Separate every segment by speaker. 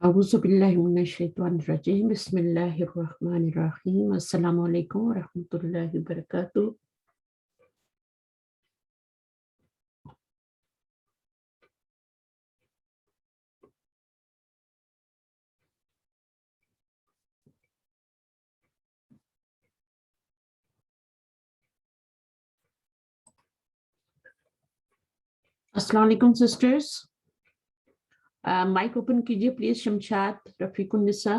Speaker 1: अऊज़ु बिल्लाहि मिनश्शैतानिर्रजीम बिस्मिल्लाहिर्रहमानिर्रहीम अस्सलामु अलैकुम व रहमतुल्लाहि व बरकातुहू। अस्सलाम वालेकुम सिस्टर्स, माइक ओपन कीजिए प्लीज। शमशाद रफीकुन्निसा।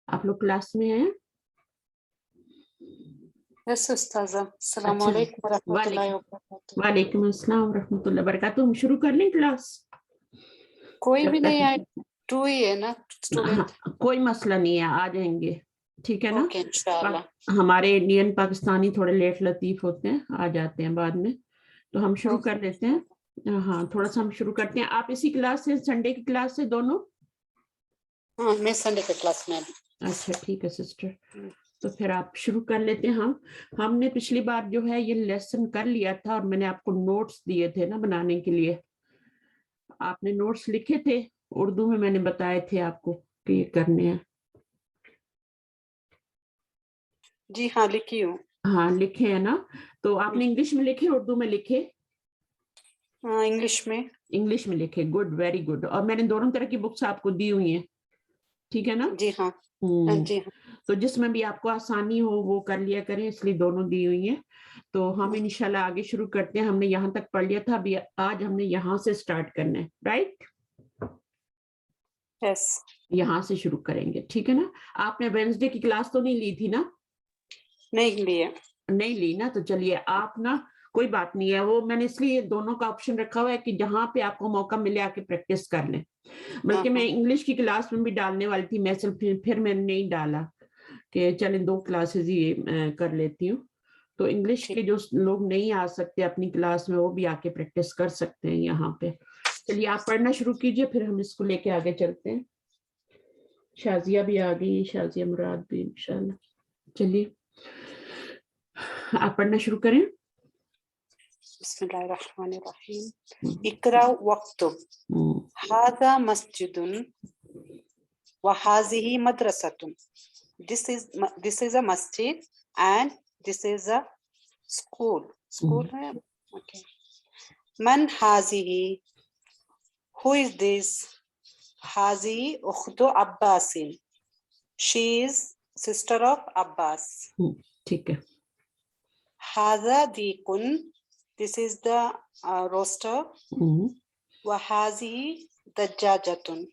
Speaker 1: आप लोग क्लास में हैं?
Speaker 2: यस उस्ताज़ा, अस्सलाम
Speaker 1: अच्छा,
Speaker 2: वालेकुम व रहमतुल्लाहि व बरकातुहू।
Speaker 1: वालेकुम अस्सलाम व रहमतुल्लाहि व बरकातुहू। हम शुरू कर लें क्लास?
Speaker 2: कोई
Speaker 1: जब
Speaker 2: भी
Speaker 1: तक
Speaker 2: नहीं आए, 2 ही है ना स्टूडेंट।
Speaker 1: हाँ, कोई मसला नहीं है, आ जाएंगे, ठीक है ना।
Speaker 2: ओके इंशाल्लाह।
Speaker 1: हमारे इंडियन पाकिस्तानी थोड़े लेट लतीफ होते हैं, आ जाते हैं बाद में, तो हम शुरू कर लेते हैं। हाँ, थोड़ा सा हम शुरू करते हैं। आप इसी क्लास से, संडे की क्लास से दोनों?
Speaker 2: हाँ, मैं संडे के क्लास में।
Speaker 1: अच्छा ठीक है सिस्टर, तो फिर आप शुरू कर लेते हैं। हमने पिछली बार जो है ये लेसन कर लिया था और मैंने आपको नोट्स दिए थे ना बनाने के लिए। आपने नोट्स लिखे थे, उर्दू में मैंने बताए थे आपको कि ये करने हैं।
Speaker 2: जी हाँ, लिखी हूँ।
Speaker 1: हाँ लिखे है ना, तो आपने इंग्लिश में लिखे, उर्दू में लिखे?
Speaker 2: हाँ, इंग्लिश में।
Speaker 1: इंग्लिश में लिखे, गुड, वेरी गुड। और मैंने दोनों तरह की बुक्स आपको दी हुई हैं, ठीक है ना।
Speaker 2: जी हाँ। जी हाँ।
Speaker 1: तो जिसमें भी आपको आसानी हो वो कर लिया करें, इसलिए दोनों दी हुई हैं। तो हम इंशाल्लाह आगे शुरू करते हैं। हमने यहाँ तक पढ़ लिया था, अभी आज हमने यहाँ से स्टार्ट करना है, राइट।
Speaker 2: यस।
Speaker 1: यहाँ से शुरू करेंगे, ठीक है ना। आपने वेडनेसडे की क्लास तो नहीं ली थी ना?
Speaker 2: नहीं लिए।
Speaker 1: नहीं ली ना, तो चलिए आप ना, कोई बात नहीं है, वो मैंने इसलिए दोनों का ऑप्शन रखा हुआ है कि जहां पे आपको मौका मिले आके प्रैक्टिस कर लें। बल्कि मैं इंग्लिश की क्लास में भी डालने वाली थी, मैं फिर मैंने नहीं डाला कि चलें 2 क्लासेस ही कर लेती हूँ। तो इंग्लिश के जो लोग नहीं आ सकते अपनी क्लास में, वो भी आके प्रैक्टिस कर सकते हैं यहाँ पे। चलिए आप पढ़ना शुरू कीजिए, फिर हम इसको लेके आगे चलते हैं। शाजिया भी आ गई, शाजिया मुराद भी इंशाल्लाह। चलिए आप पढ़ना शुरू करें।
Speaker 2: बिस्मिल्लाहिर्रहमानिर्रहीम। इकरा वक्तुब। हाज़ा मस्जिदुन व हाज़िही मदरसतुन। This is a masjid and this is a school. School है? Okay. Man hazihi? Who is this? Hazihi ukhtu Abbasin. She is sister of Abbas.
Speaker 1: ठीक है।
Speaker 2: Haza dikun. This is the roaster. Wa hazihi dajjajatun.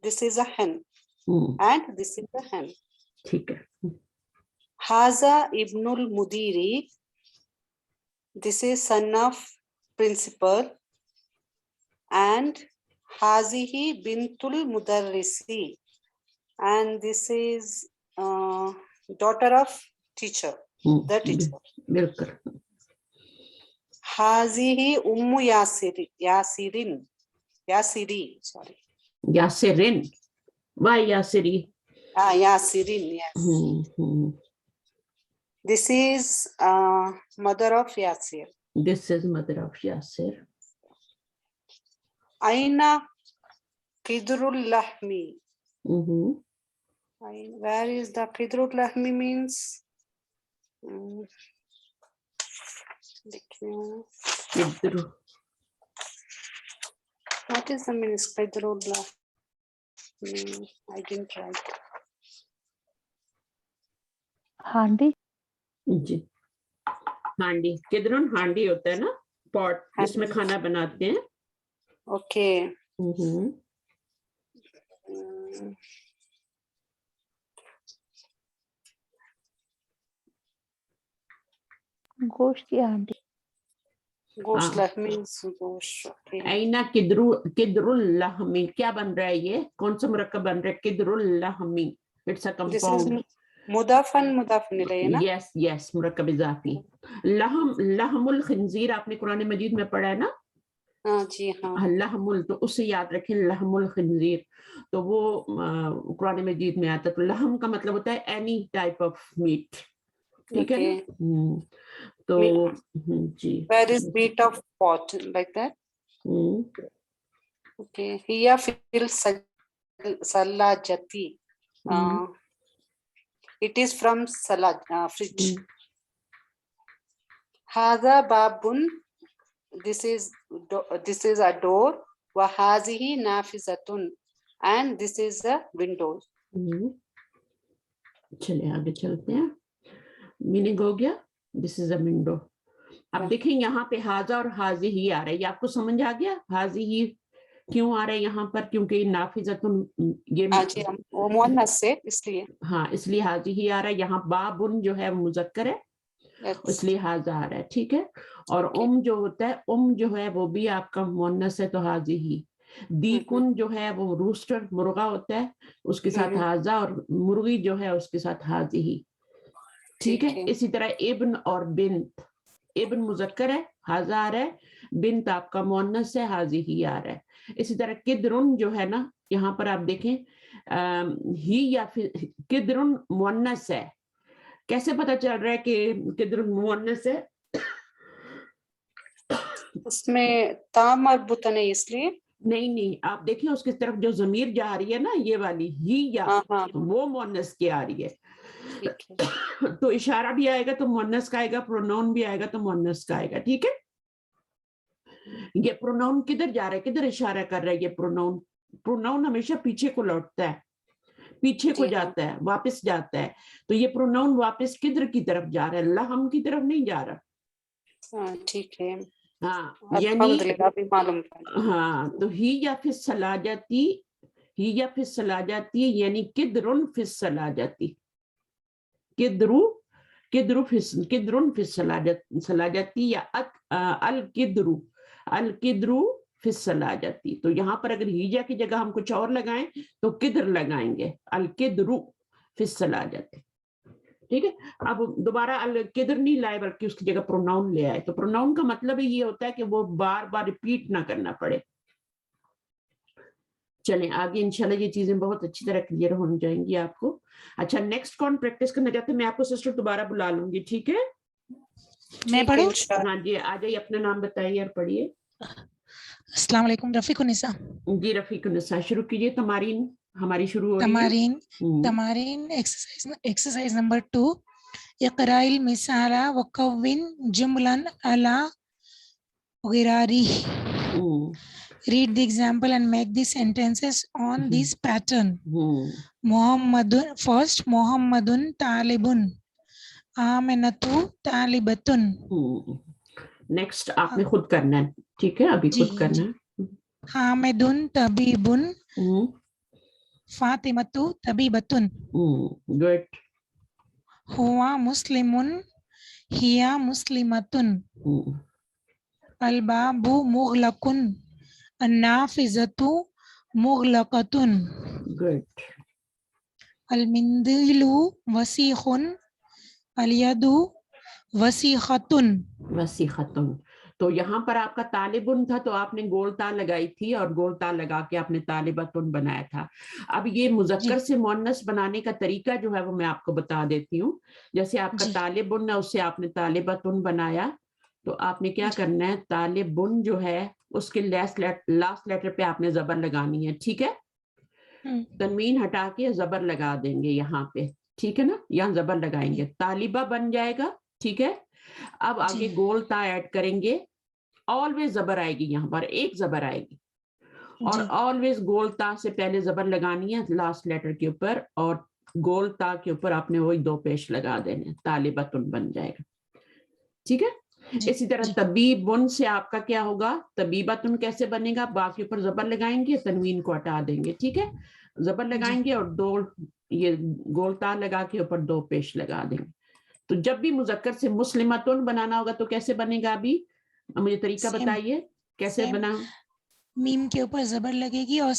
Speaker 2: This is a hen. And this is a hen.
Speaker 1: ठीक है।
Speaker 2: Haza ibnul mudiri. This is son of principal. And hazihi bintul mudarrisi. And this is daughter of teacher, the teacher.
Speaker 1: बिल्कुल।
Speaker 2: Hazihi ummu Yasiri, sorry.
Speaker 1: Yasirin. Why Yasiri?
Speaker 2: Yasirin, yes. This is mother of Yasir.
Speaker 1: This is mother of Yasir.
Speaker 2: Aina Qidrul Lahmi. Where is the Qidrul Lahmi means? What is the meaning Qidrul Lahmi? I didn't write.
Speaker 3: हांडी।
Speaker 1: जी, हांडी। किधरुन हांडी होता है ना, pot जिसमें खाना बनाते हैं।
Speaker 2: ओके।
Speaker 3: गोश्त की हांडी।
Speaker 2: गोश्त लहमी, गोश्त।
Speaker 1: आइना किदरुल लहमी, क्या बन रहा है ये? कौन सा मुरक्कब बन रहा है? किदरुल लहमी, इट्स अ कंपाउंड।
Speaker 2: मुदाफन इलैहि ना?
Speaker 1: Yes yes, मुरक्कब इजाफी। लहमुल खिंजीर आपने कुरान मजीद में पढ़ा है ना?
Speaker 2: हाँ जी हाँ।
Speaker 1: लहमुल, तो उससे याद रखें, लहमुल खिंजीर, तो वो कुरान मजीद में आता है। तो लहम का मतलब होता है एनी टाइप ऑफ मीट, ٹھیک ہے
Speaker 2: Okay.
Speaker 1: نا. تو جی
Speaker 2: Where is meat of pot? Like that? Okay. Hiya fil salajati. It is from fridge. Hadha babun. This is a door. Wa hazihi nafizatun. And this is a window.
Speaker 1: چلے آگے چلتے ہیں. Meaning ہو گیا. دس از a window. اب دیکھیں یہاں پہ حاضہ اور حاضی ہی آ رہا ہے. یہ آپ کو سمجھ آ گیا حاضی ہی کیوں آ رہا ہے یہاں پر؟ کیونکہ نافذتن یہ
Speaker 2: وہ مؤنث سے اس لیے.
Speaker 1: ہاں اس لیے حاضی ہی آ رہا ہے. یہاں بابن جو ہے مذکر ہے اس لیے حاضہ آ رہا ہے. ٹھیک ہے. اور جو ہوتا ہے جو ہے وہ بھی آپ کا مؤنث ہے تو حاضی ہی. دیکن جو ہے وہ روسٹر مرغا ہوتا ہے اس کے ساتھ حاضہ، اور مرغی جو ہے اس کے ساتھ حاضی ہی. ٹھیک ہے. اسی طرح ابن اور بنت. ابن مذکر ہے حاضہ آ رہا ہے، بنت آپ کا مؤنث ہے حاضی ہی آ رہا ہے. اسی طرح کدرن جو ہے نا یہاں پر آپ دیکھیں ہی یا پھر کدرن مؤنث ہے. کیسے پتا چل رہا ہے کہ کدرن مؤنث ہے؟
Speaker 2: اس میں تا مربوطہ نہیں اس لیے
Speaker 1: نہیں آپ دیکھیں اس کی طرف جو ضمیر جا رہی ہے نا یہ والی ہی یا وہ مؤنث کی آ رہی ہے. تو اشارہ بھی آئے گا تو مؤنث کا آئے گا، پروناؤن بھی آئے گا تو مؤنث کا آئے گا. ٹھیک ہے. یہ پروناؤن کدھر جا رہا ہے، کدھر اشارہ کر رہا ہے؟ یہ پروناؤن ہمیشہ پیچھے کو لوٹتا ہے، پیچھے کو جاتا ہے، واپس جاتا ہے. تو یہ پروناؤن واپس کدھر کی طرف جا رہا ہے؟ لہم کی طرف نہیں جا رہا.
Speaker 2: ٹھیک ہے.
Speaker 1: ہاں یعنی
Speaker 2: معلوم.
Speaker 1: ہاں تو ہی یا پھر سلاجاتی یعنی کدرن فی السلاجاتی. کدرن فی السلاجاتی یا الکدرو فی السلاجاتی. تو یہاں پر اگر ہیجا کی جگہ ہم کچھ اور لگائیں تو کدر لگائیں گے، الکدرو فی السلاجاتی. ٹھیک ہے. اب دوبارہ الکدر نہیں لائے بلکہ اس کی جگہ پروناؤن لے آئے. تو پروناؤن کا مطلب یہ ہوتا ہے کہ وہ بار بار ریپیٹ نہ کرنا پڑے. چلیں آگے انشاءاللہ یہ چیزیں بہت اچھی طرح کلیئر ہو جائیں گی آپ کو. اچھا نیکسٹ کون پریکٹس کرنا چاہتے ہیں؟ میں آپ کو سسٹر دوبارہ بلا لوں گی. ٹھیک ہے.
Speaker 3: میں پڑھوں؟
Speaker 1: ہاں جی آ جائیے، اپنا نام بتائیے اور پڑھیے.
Speaker 3: السلام علیکم. رفیق النساء.
Speaker 1: جی رفیق النساء شروع کیجیے. تمارین ہماری شروع ہو رہی ہے.
Speaker 3: تمارین ایکسرسائز نمبر 2. اقرأ المثال وکون جملا علی غرارہ. Read the example and make the sentences on this pattern. First, Muhammadun talibun. Aminatu talibatun.
Speaker 1: Next آپ نے خود کرنا ہے. ٹھیک ہے ابھی خود کرنا ہے.
Speaker 3: حامدن طبیبن. فاطمتو طبیبتن.
Speaker 1: گڈ.
Speaker 3: ہوا مسلمن. ہیا مسلمتن. الباب مغلقن. النافذۃ مغلقۃ.
Speaker 1: گڈ.
Speaker 3: المندیل وسیخ. الید وسیخۃ.
Speaker 1: وسیخۃ. تو یہاں پر آپ کا طالبن تھا تو آپ نے گول تا لگائی تھی اور گول تا لگا کے آپ نے طالبتن بنایا تھا. اب یہ مذکر سے مؤنث بنانے کا طریقہ جو ہے وہ میں آپ کو بتا دیتی ہوں. جیسے آپ کا طالبن ہے اس سے آپ نے طالبتن بنایا تو آپ نے کیا کرنا ہے، طالبن جو ہے اس کے لاسٹ لیٹر پہ آپ نے زبر لگانی ہے. ٹھیک ہے. تنوین ہٹا کے زبر لگا دیں گے یہاں پہ. ٹھیک ہے نا. یہاں زبر لگائیں گے، طالبہ بن جائے گا. ٹھیک ہے. اب آگے گول تا ایڈ کریں گے. آلویز زبر آئے گی یہاں پر، ایک زبر آئے گی اور آلویز گول تا سے پہلے زبر لگانی ہے لاسٹ لیٹر کے اوپر، اور گول تا کے اوپر آپ نے وہی دو پیش لگا دینے. طالبتن بن جائے گا. ٹھیک ہے. اسی طرح طبیبن سے آپ کا کیا ہوگا، طبیبتن کیسے بنے گا، با کے اوپر زبر لگائیں گے، تنوین کو ہٹا دیں گے. ٹھیک ہے. زبر لگائیں گے اور دو یہ گول تا لگا کے اوپر دو پیش لگا دیں گے. تو جب بھی مذکر سے مسلمتن بنانا ہوگا تو کیسے بنے گا؟ ابھی مجھے طریقہ بتائیے کیسے بنا.
Speaker 3: میم کے اوپر زبر لگے گی اور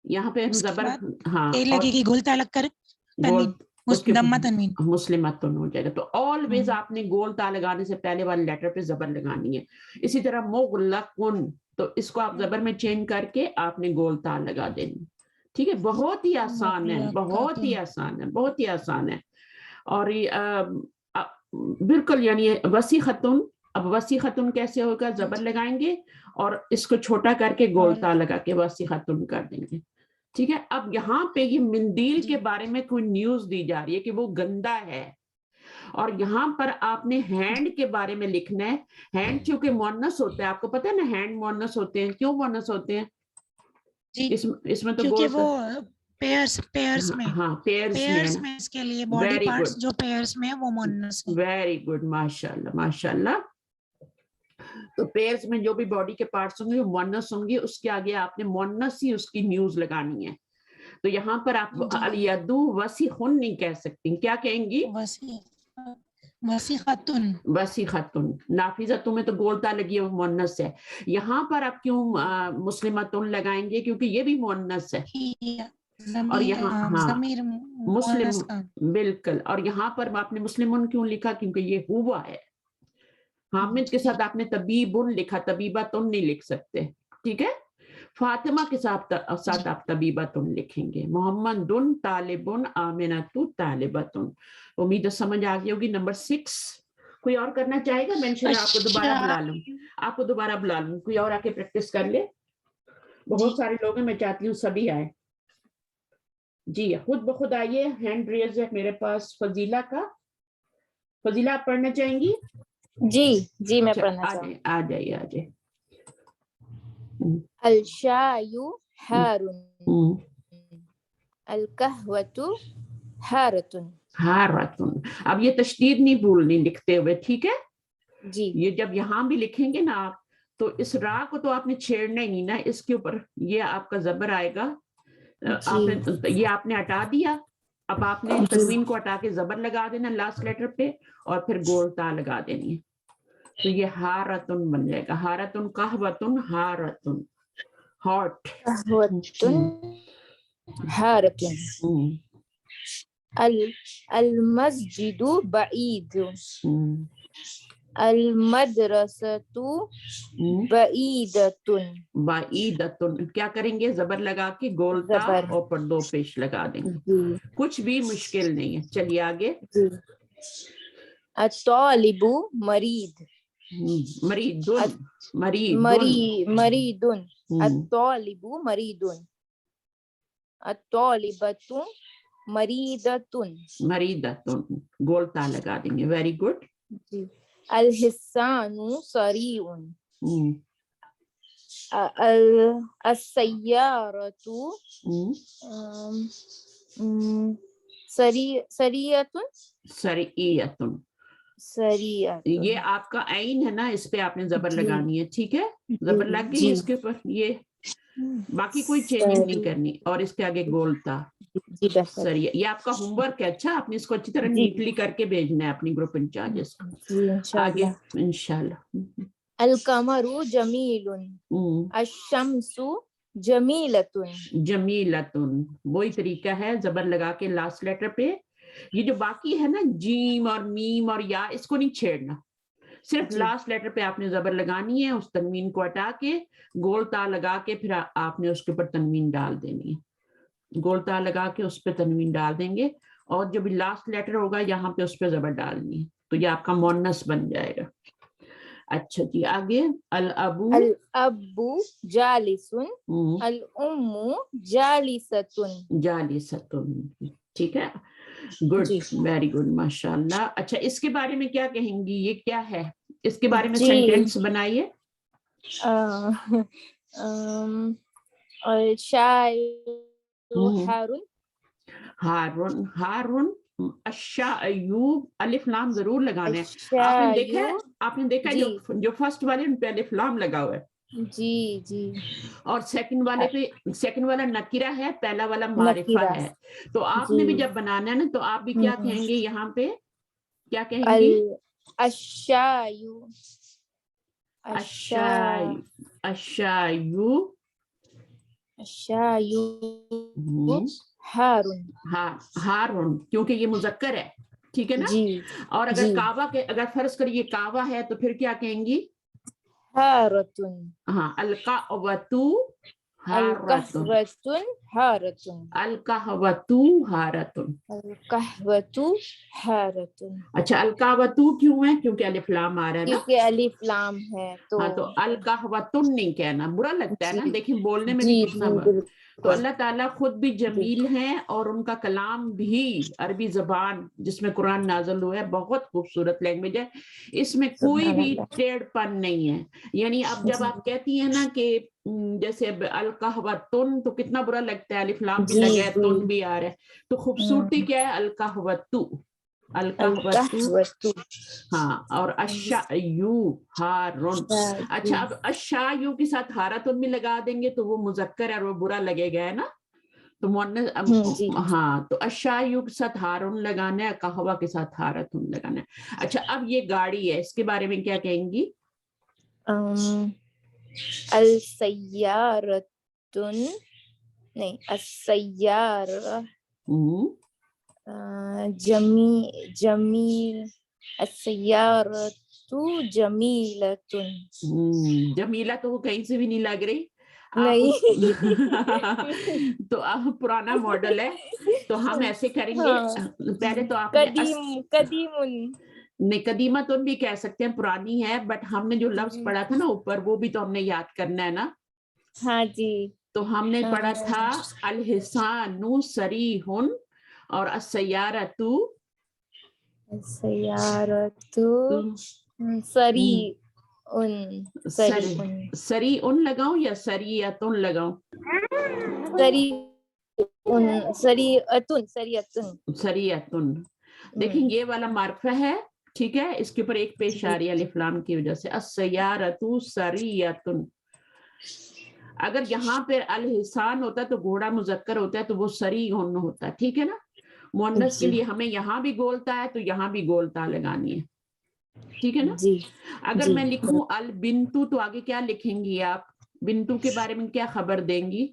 Speaker 1: یہاں پہ زبر ہاں
Speaker 3: لگے گی، گول تا لگ کر تنوین
Speaker 1: مسلمتن ہو جائے گا. تو آلویز آپ نے گول تا لگانے سے پہلے والے لیٹر پہ زبر لگانی ہے. اسی طرح مغلقن تو اس کو آپ زبر میں چینج کر کے آپ نے گول تا لگا دینی. ٹھیک ہے. بہت ہی آسان ہے، بہت ہی آسان ہے، بہت ہی آسان ہے. اور بالکل یعنی وسیع خاتون. اب وسیع خاتون کیسے ہوگا؟ زبر لگائیں گے اور اس کو چھوٹا کر کے گولتا لگا کے وسیع خاتون کر دیں گے. ٹھیک ہے. اب یہاں پہ یہ مندیل کے بارے میں کوئی نیوز دی جا رہی ہے کہ وہ گندا ہے، اور یہاں پر آپ نے ہینڈ کے بارے میں لکھنا ہے. ہینڈ چونکہ مونس ہوتا ہے، آپ کو پتہ ہے نا ہینڈ مونس ہوتے ہیں. کیوں مونس ہوتے ہیں؟
Speaker 3: جی
Speaker 1: اس میں تو
Speaker 3: کیونکہ
Speaker 1: گولتا،
Speaker 3: وہ پیئرس میں
Speaker 1: ہاں پیئرس میں
Speaker 3: اس کے لیے باڈی
Speaker 1: ویری
Speaker 3: پارٹس
Speaker 1: گڈ،
Speaker 3: جو پیئرس میں ہیں وہ مونس ہیں.
Speaker 1: ویری گڈ، ماشاء اللہ ماشاء اللہ. تو پیئرس میں جو بھی باڈی کے پارٹس ہوں گے وہ مونس ہوں گے. اس کے آگے آپ نے مونس ہی اس کی نیوز لگانی ہے. تو یہاں پر آپ الیدو وسیع خن نہیں کہہ سکتی. کیا کہیں گی؟
Speaker 3: وسیع خاتون.
Speaker 1: وسیع خاتون. نافذتوں میں تو گولتا لگی ہے، وہ مونس ہے. یہاں پر آپ کیوں مسلمتون لگائیں گے؟ کیونکہ یہ بھی مونس ہے. اور یہاں ہاں مسلم، بالکل. اور یہاں پر آپ نے مسلمون کیوں لکھا؟ کیونکہ یہ ہوا ہے. حامد کے ساتھ آپ نے طبیبن لکھا، طبیبتن نہیں لکھ سکتے. ٹھیک ہے. فاطمہ کے ساتھ آپ طبیبتن لکھیں گے. محمد طالبن، آمنۃ طالبتن. امید ہے سمجھ آ گئی ہوگی. نمبر 6 کوئی اور کرنا چاہے گا؟ میں انشاءاللہ آپ کو دوبارہ بلا لوں. کوئی اور آ کے پریکٹس کر لے. بہت سارے لوگ ہیں، میں چاہتی ہوں سبھی آئے. جی خود بخود آئیے. ہینڈ ریز ہے میرے پاس فضیلہ کا. فضیلہ آپ پڑھنا چاہیں گی؟
Speaker 4: جی میں پڑھنا چاہوں گی.
Speaker 1: آ جائیے.
Speaker 4: الشایو ہارن، القہوۃ ہارتن.
Speaker 1: ہارتن. اب یہ تشدید نہیں بھولنی لکھتے ہوئے. ٹھیک ہے.
Speaker 4: جی
Speaker 1: یہ جب یہاں بھی لکھیں گے نا آپ، تو اس را کو تو آپ نے چھیڑنا ہی نہیں نا. اس کے اوپر یہ آپ کا زبر آئے گا. یہ آپ نے ہٹا دیا. اب آپ نے تنوین کو ہٹا کے زبر لگا دینا لاسٹ لیٹر پہ، اور پھر گول تا لگا دینی ہے. تو یہ ہارتن بن جائے گا. ہارتن قہوتن ہارتن. ہاٹ.
Speaker 4: قہوۃ ہارتن. المسجد بعید، المدرسۃ بعیدۃ.
Speaker 1: بعیدتن. کیا کریں گے؟ زبر لگا کے گولتا
Speaker 4: زبر.
Speaker 1: اور پر 2 پیش لگا دیں گے.
Speaker 4: جی
Speaker 1: کچھ بھی مشکل نہیں ہے. چلیے آگے.
Speaker 4: جی. الطالب مریض،
Speaker 1: مریدن.
Speaker 4: مریدن. الطالب مریدن، الطالبۃ مریدۃ.
Speaker 1: مریدتن. گولتا لگا دیں گے. Very good.
Speaker 4: جی. الحصان سریع، السیارۃ سریعۃ.
Speaker 1: سریعتن.
Speaker 4: سریعۃ.
Speaker 1: یہ آپ کا عین ہے نا، اس پہ آپ نے زبر
Speaker 4: جی.
Speaker 1: لگانی ہے. ٹھیک ہے. زبر لگ گئی
Speaker 4: جی.
Speaker 1: اس کے اوپر. یہ باقی کوئی چینجنگ نہیں کرنی. اور اس کے آگے گولتا.
Speaker 4: جی بہتر.
Speaker 1: سریع. یہ آپ کا ہوم ورک ہے. اچھا، آپ نے اس کو اچھی طرح
Speaker 4: جی.
Speaker 1: نیٹلی کر کے بھیجنا ہے اپنی گروپ انچارجز کو.
Speaker 4: جی
Speaker 1: آگے
Speaker 4: انشاءاللہ.
Speaker 1: انشاءاللہ.
Speaker 4: القمر جمیل، الشمس جمیلۃ.
Speaker 1: جمیلتن. وہی طریقہ ہے، زبر لگا کے لاسٹ لیٹر پہ. یہ جو باقی ہے نا جیم اور میم اور یا، اس کو نہیں چھیڑنا. صرف
Speaker 4: جی.
Speaker 1: لاسٹ لیٹر پہ آپ نے زبر لگانی ہے. اس تنوین کو ہٹا کے گول تا لگا کے پھر آپ نے اس کے اوپر تنوین ڈال دینی ہے. گول تا لگا کے اس پہ تنوین ڈال دیں گے، اور جو بھی لاسٹ لیٹر ہوگا یہاں پہ اس پہ زبر ڈالنی ہے. تو یہ آپ کا مونس بن جائے گا. اچھا جی آگے. الابو
Speaker 4: الابو جالس، الام جالست.
Speaker 1: جالستن. ٹھیک ہے. گڈ.
Speaker 4: جی.
Speaker 1: Very good. ماشاء اللہ. اچھا اس کے بارے میں کیا کہیں گی؟ یہ کیا ہے؟ اس کے بارے میں
Speaker 4: جی.
Speaker 1: سینٹینس بنائیے.
Speaker 4: ہارون.
Speaker 1: ہارون. ہارون. الشایوب. الف لام ضرور لگانا ہے. آپ نے دیکھا
Speaker 4: جی.
Speaker 1: جو فرسٹ والے ان پہ الف لام لگا ہوا ہے.
Speaker 4: جی جی.
Speaker 1: اور سیکنڈ والے پہ، سیکنڈ والا نکرہ ہے، پہلا والا معرفہ
Speaker 4: نکیرہ.
Speaker 1: ہے. تو آپ
Speaker 4: جی.
Speaker 1: نے بھی جب بنانا ہے نا، تو آپ بھی کیا کہیں گے یہاں پہ؟ کیا کہیں گی؟
Speaker 4: الشایو.
Speaker 1: الشایو.
Speaker 4: ہارون.
Speaker 1: ہارون. کیونکہ یہ مذکر ہے. ٹھیک ہے نا.
Speaker 4: جی.
Speaker 1: اور اگر
Speaker 4: جی.
Speaker 1: کعبہ کے، اگر فرض کریے کعبہ ہے تو پھر کیا کہیں گی؟
Speaker 4: ہارتن.
Speaker 1: ہاں. القعوۃ हारतुन,
Speaker 4: अलकहवतुन हारतुन,
Speaker 1: अलकहवतु हारतुन।
Speaker 4: अलकहवतु हारतुन,
Speaker 1: अच्छा, अलकावतु क्यों है? क्योंकि अलिफ लाम आ रहा है ना।
Speaker 4: क्योंकि अलिफ लाम है तो
Speaker 1: हाँ, तो अलकावतुन नहीं कहना, बुरा लगता है ना,
Speaker 4: जी
Speaker 1: देखिए बोलने में भी
Speaker 4: जी
Speaker 1: कितना
Speaker 4: जी
Speaker 1: तो
Speaker 4: बिल्कुल
Speaker 1: अल्लाह ताला खुद भी जमील हैं और उनका कलाम भी अरबी जबान जिसमें कुरान नाज़िल हुआ है बहुत खूबसूरत लैंग्वेज है, इसमें कोई
Speaker 4: सुभान
Speaker 1: भी
Speaker 4: अल्लाह।
Speaker 1: टेढ़पन नहीं है। यानी अब जब आप कहती हैं ना कि जैसे अब अलकहवतुन तो कितना बुरा लगता है, अलिफ लाम भी
Speaker 4: जी
Speaker 1: लगा है,
Speaker 4: जी
Speaker 1: तुन भी आ रहा है, तो खूबसूरती क्या है? अलकहवतु, अलकहवतु।
Speaker 4: अलकहवतु
Speaker 1: हाँ, और अशायु हारुन। अच्छा, अब अशायु के साथ हारतुन भी लगा देंगे तो वो मुजक्कर है और वो बुरा लगेगा, है ना, तो मुअन्नस
Speaker 4: जी
Speaker 1: हाँ, तो अशायु के साथ हारुन लगाना है, कहवा के साथ हारतुन लगाना है। अच्छा, अब ये गाड़ी है, इसके बारे में क्या कहेंगी?
Speaker 4: अल सय्यारतुन नहीं अस्सय्यारा जमील अस्सय्यारतु जमीलतुन
Speaker 1: जमीला तो वो कहीं से भी नहीं लग रही आप
Speaker 4: नहीं
Speaker 1: तो अब पुराना मॉडल है, तो हम ऐसे करेंगे,
Speaker 4: हाँ।
Speaker 1: पहले तो आपने
Speaker 4: कदीमुन
Speaker 1: नहीं, कदीमा तो भी कह सकते हैं, पुरानी है, बट हमने जो लफ्ज पढ़ा था ना ऊपर वो भी तो हमने याद करना है ना।
Speaker 4: हाँ जी
Speaker 1: तो हमने पढ़ा था अल हिसानु सरीहुन और अस्सयारतु
Speaker 4: सयारतु सरी उन
Speaker 1: सरी उन लगाऊं या सरियतुन लगाऊं?
Speaker 4: सरी उन सरियतुन सरियतुन
Speaker 1: सरियतुन। देखिए ये वाला मार्फा है, ठीक है, इसके ऊपर एक पेश आ रही है अलिफ लाम की वजह से, अस्सयारतु सरियतुन। अगर यहाँ पे अल हिसान होता तो घोड़ा मुजक्कर होता है तो वो सरी उन होता, ठीक है ना। मुअन्नस के लिए हमें यहाँ भी गोलता है तो यहाँ भी गोलता लगानी है, ठीक है ना।
Speaker 4: जी
Speaker 1: अगर
Speaker 4: जी
Speaker 1: मैं लिखूं अल बिंतु तो आगे क्या लिखेंगी आप? बिंतु के बारे में क्या खबर देंगी?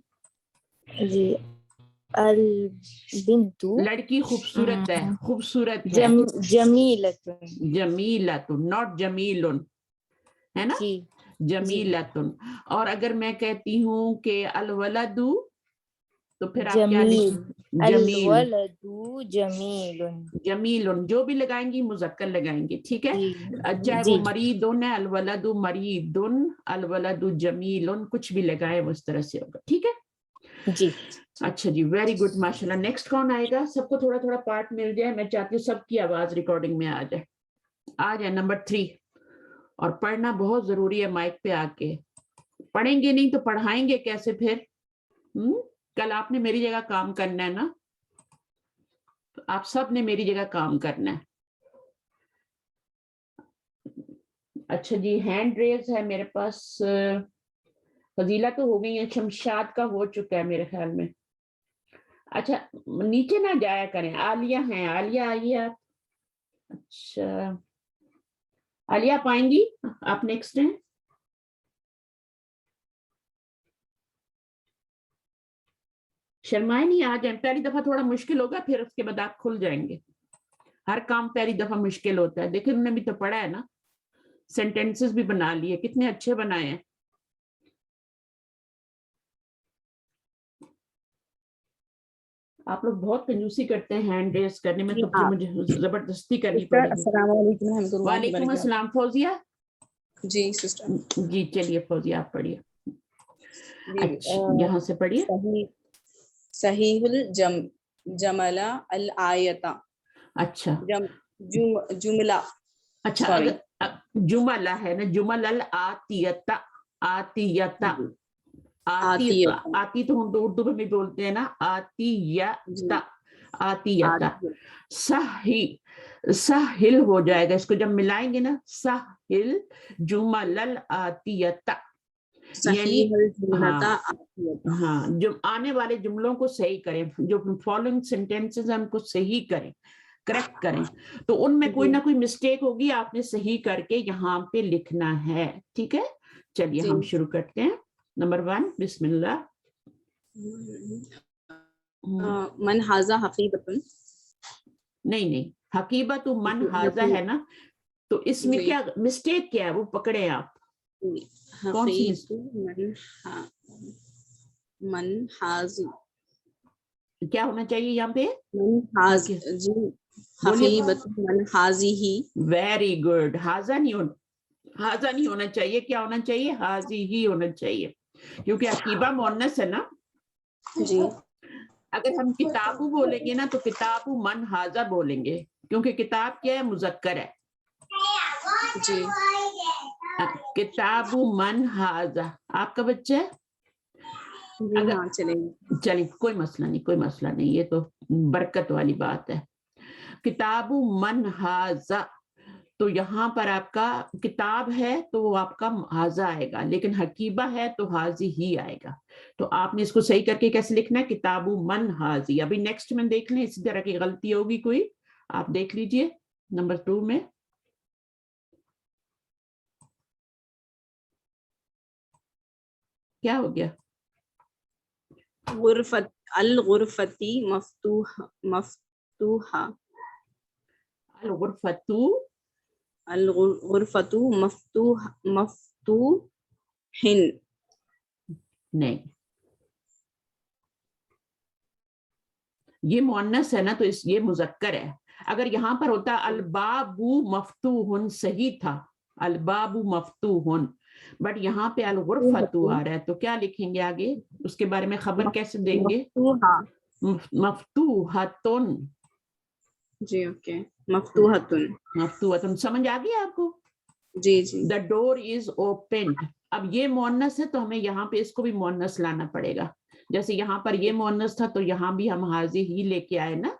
Speaker 4: जी अल बिंतु
Speaker 1: लड़की खूबसूरत है, खूबसूरत है,
Speaker 4: जमीलतुन
Speaker 1: जमीलतुन, नॉट जमीलुन, है ना,
Speaker 4: जी
Speaker 1: जमीलतुन। और अगर मैं कहती हूँ कि अल वलदु तो फिर आप क्या
Speaker 4: जमील
Speaker 1: लिखें? जमील,
Speaker 4: अलवलदु जमीलुन
Speaker 1: जमीलुन, जो भी लगाएंगी मुजक्कर लगाएंगी, ठीक है।
Speaker 4: जी
Speaker 1: चाहे
Speaker 4: जी
Speaker 1: वो मरीदुन है, अलवलदु मरीदुन, अलवलदु जमीलुन, कुछ भी लगाए वो इस तरह से होगा, ठीक है
Speaker 4: जी
Speaker 1: अच्छा जी, वेरी गुड, माशाल्लाह। नेक्स्ट कौन आएगा? सबको थोड़ा थोड़ा पार्ट मिल जाए, मैं चाहती हूँ सबकी आवाज रिकॉर्डिंग में आ जाए। आ जाए नंबर 3। और पढ़ना बहुत जरूरी है, माइक पे आके पढ़ेंगे नहीं तो पढ़ाएंगे कैसे फिर? कल आपने मेरी जगह काम करना है ना, तो आप सब ने मेरी जगह काम करना है। अच्छा जी, हैंड रेज है मेरे पास, फजीला तो हो गई है, शमशाद का हो चुका है मेरे ख्याल में। अच्छा, नीचे ना जाया करें, आलिया हैं, आलिया आइए आप। अच्छा, आलिया आप आएंगी, आप नेक्स्ट हैं। शर्माए नहीं, आ जाए, पहली दफा थोड़ा मुश्किल होगा, फिर उसके बाद आप खुल जाएंगे। हर काम पहली दफा मुश्किल होता है, देखिए उन्होंने भी तो पढ़ा है ना, सेंटेंसेस भी बना लिए, कितने अच्छे बनाए हैं। आप लोग बहुत कंजूसी करते हैं हैंड रेस करने में, तो फिर मुझे जबरदस्ती करनी पड़ेगी। वालेकुम अस्सलाम फौजिया।
Speaker 5: जी सिस्टर।
Speaker 1: जी चलिए फौजिया आप पढ़िए। अच्छा, यहाँ से पढ़िए।
Speaker 5: सहीहुल जमला अल आयता।
Speaker 1: अच्छा,
Speaker 5: जुमला,
Speaker 1: अच्छा, अगर जुमला है ना, जुमल अल आतियता, आतियता, आती तो हम उर्दू में भी बोलते हैं ना, आतियता, आतियता। साहिल हो जाएगा, इसको जब मिलाएंगे ना, साहिल जुमल आतियता, यानी हाँ, जो आने वाले जुमलों को सही करें, जो फॉलोइंग सेंटेंसेस हैं उनको सही करें, करेक्ट करें, तो उनमें कोई ना कोई मिस्टेक होगी, आपने सही करके यहाँ पे लिखना है, ठीक है। चलिए हम शुरू करते हैं। नंबर 1, बिस्मिल्लाह।
Speaker 5: मन हाजा हकीबतुन।
Speaker 1: नहीं, हकीबत मन हाजा है ना, तो इसमें क्या मिस्टेक क्या है वो पकड़े आप। कौन सी
Speaker 5: मन हाजी
Speaker 1: क्या होना चाहिए यहाँ पे?
Speaker 5: मन हाज
Speaker 1: Okay.
Speaker 5: जी
Speaker 1: बोलिए।
Speaker 5: हफीबतुन मन हाजी ही
Speaker 1: वेरी गुड। हाजा नहीं होना चाहिए, क्या होना चाहिए? हाजी ही होना चाहिए, क्योंकि अकीबा मुअन्नस है ना।
Speaker 5: जी
Speaker 1: अगर हम किताबू बोलेंगे ना तो किताबू मन हाजा बोलेंगे, क्योंकि किताब क्या है? मुजक्कर है।
Speaker 5: जी
Speaker 1: किताबू मन हाजा आपका बच्चा है?
Speaker 5: जी
Speaker 1: अगर-
Speaker 5: हाँ चलेंगे।
Speaker 1: चलिए कोई मसला नहीं, ये तो बरकत वाली बात है। किताबु मन हाजा, तो यहाँ पर आपका किताब है तो वो आपका हाजा आएगा, लेकिन हकीबा है तो हाजी ही आएगा। तो आपने इसको सही करके कैसे लिखना है? किताबु मन हाजी। अभी नेक्स्ट में देख लें, इसी तरह की गलती होगी कोई, आप देख लीजिए नंबर 2 में। क्या हो गया?
Speaker 5: गुरफत अल गुरफती मफ्तूहा
Speaker 1: अल गुरफतु
Speaker 5: अल गुरफतु मफ्तूहिन
Speaker 1: नहीं, ये मुअन्नस है ना, तो ये मुजक्कर है। अगर यहाँ पर होता अलबाबू मफ्तूहुन, सही था, अलबाबू मफ्तूहुन, बट यहाँ पे अल गुरफतु आ रहा है, तो क्या लिखेंगे आगे? उसके बारे में खबर कैसे देंगे?
Speaker 5: मफ्तूहा
Speaker 1: मफ्तूहतुन।
Speaker 5: जी ओके मफ्तूहतुन
Speaker 1: मफ्तूहतुन समझ आ गया आपको?
Speaker 5: जी जी
Speaker 1: द डोर इज ओपेन्ड। अब ये मुअन्नस है तो हमें यहाँ पे इसको भी मुअन्नस लाना पड़ेगा। जैसे यहाँ पर ये मुअन्नस था तो यहाँ भी हम हाजी ही लेके आए ना,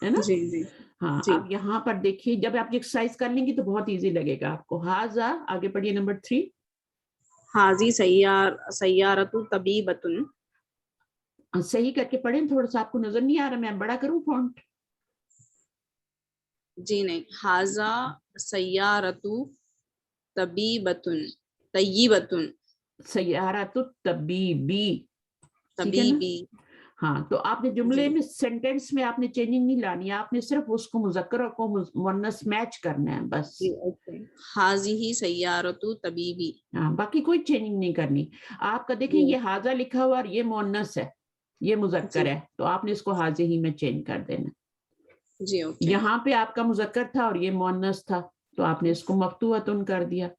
Speaker 1: है ना?
Speaker 5: जी जी
Speaker 1: हाँ,
Speaker 5: जी।
Speaker 1: अब यहाँ पर देखिए, जब आप एक्सरसाइज कर लेंगे तो बहुत इजी लगेगा आपको। हाजा, आगे पढ़िए नंबर 3।
Speaker 5: हाजी सैयारतु तबीबतुन
Speaker 1: सही करके पढ़ें, थोड़ा सा आपको नजर नहीं आ रहा, मैं बड़ा करूं फॉन्ट?
Speaker 5: जी नहीं हाजा सैयारतु तबीबतुन तय्यिबतुन
Speaker 1: सयारातु तबीबी, ठीक है ना?
Speaker 5: तबीबी
Speaker 1: हाँ, तो आपने जुमले
Speaker 5: जी।
Speaker 1: में, सेंटेंस में आपने चेंजिंग नहीं लानी है, आपने सिर्फ उसको मुजक्कर और को मुअन्नस मैच करना है बस।
Speaker 5: जी ओके हाजी ही सैयारतु तबीबी
Speaker 1: हाँ, बाकी कोई चेंजिंग नहीं करनी। आपका देखें,
Speaker 5: जी।
Speaker 1: ये हाजा लिखा हुआ और ये मुअन्नस है, ये मुजक्कर
Speaker 5: जी।
Speaker 1: है, तो आपने इसको हाजी ही में चेंज कर देना।
Speaker 5: जी ओके
Speaker 1: यहाँ पे आपका मुजक्कर था और ये मुअन्नस था, तो आपने इसको मफ्तूहतुन कर दिया।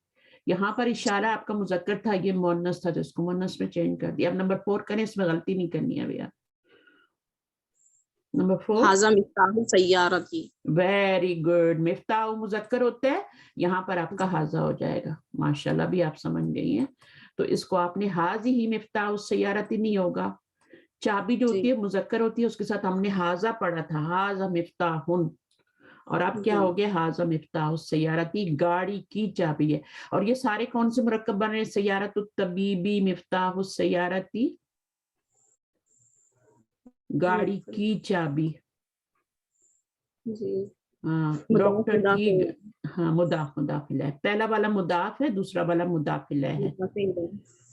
Speaker 1: यहाँ पर इशारा आपका मुजक्कर था, ये मुअन्नस था, तो इसको मुअन्नस में चेंज कर दिया। अब नंबर 4 करें, इसमें गलती नहीं करनी है भैया। नंबर 4,
Speaker 5: हाजा मिफ्ताहु सैयारती
Speaker 1: वेरी गुड। मिफ्ताह मुजक्कर होता है, यहाँ पर आपका हाजा हो जाएगा। माशाल्लाह, भी आप समझ गई हैं। तो इसको आपने हाजी ही मिफ्ताह सैयारती नहीं होगा, चाबी जो होती
Speaker 5: जी
Speaker 1: है मुजक्कर होती है, उसके साथ हमने हाजा पढ़ा था, हाजा मिफ्ताहुन, और अब क्या
Speaker 5: जी
Speaker 1: हो गया? हाजा मिफ्ताह सैयारती, गाड़ी की चाबी है। और ये सारे कौन से मुरक्कब बन रहे हैं? सैयारतु तबीबी, मिफ्ताह सैयारती, गाड़ी की चाबी।
Speaker 5: जी
Speaker 1: डॉक्टर की,
Speaker 5: मुदाफ
Speaker 1: हाँ, मुदाफिल है। पहला वाला मुदाफ है, दूसरा वाला मुदाफिल है।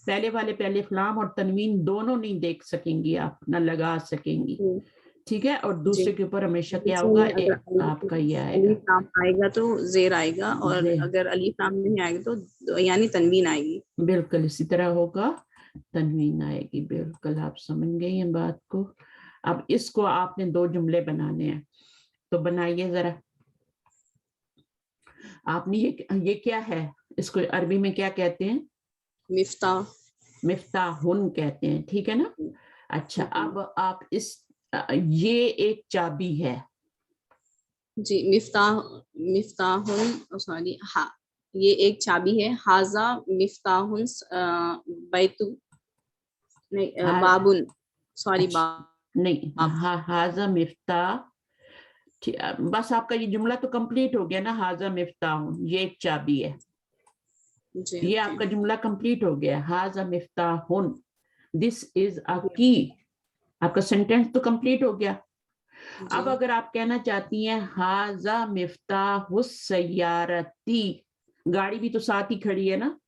Speaker 1: पहले वाले पे अलिफ लाम और तनवीन दोनों नहीं देख सकेंगी आप, ना लगा सकेंगी, ठीक है? और दूसरे के ऊपर हमेशा क्या होगा? आपका ये आएगा,
Speaker 5: अलीफ लाम आएगा तो जेर आएगा, और
Speaker 1: जेर।
Speaker 5: अगर अलीफ लाम नहीं आएगा तो यानी तनवीन आएगी।
Speaker 1: बिल्कुल इसी तरह होगा, तनवीन आएगी। बिल्कुल आप समझ गई हैं बात को। अब इसको आपने 2 जुमले बनाने हैं, तो बनाइए जरा। आपने ये क्या है? इसको अरबी में क्या कहते हैं?
Speaker 5: मिफ्ताह
Speaker 1: मिफ्ताहुन कहते हैं, ठीक है ना? अच्छा, अब आप ये एक चाबी है
Speaker 5: जी मिफ्ताहुन सॉरी हाँ ये एक चाबी है। हाजा मिफ्ताहुन बैतु नहीं बाबुन सॉरी
Speaker 1: नहीं, हाजा मिफ्ताह, बस आपका ये जुमला तो कंप्लीट हो गया ना। हाजा मिफ्ताहुन, ये एक चाबी है, ये आपका जुमला कंप्लीट हो गया। हाजा मिफ्ताहुन, दिस इज अ की, आपका सेंटेंस तो कंप्लीट हो गया। अब अगर आप कहना चाहती हैं हाजा मिफ्ताहुस सैयारती, गाड़ी भी तो साथ ही खड़ी है ना,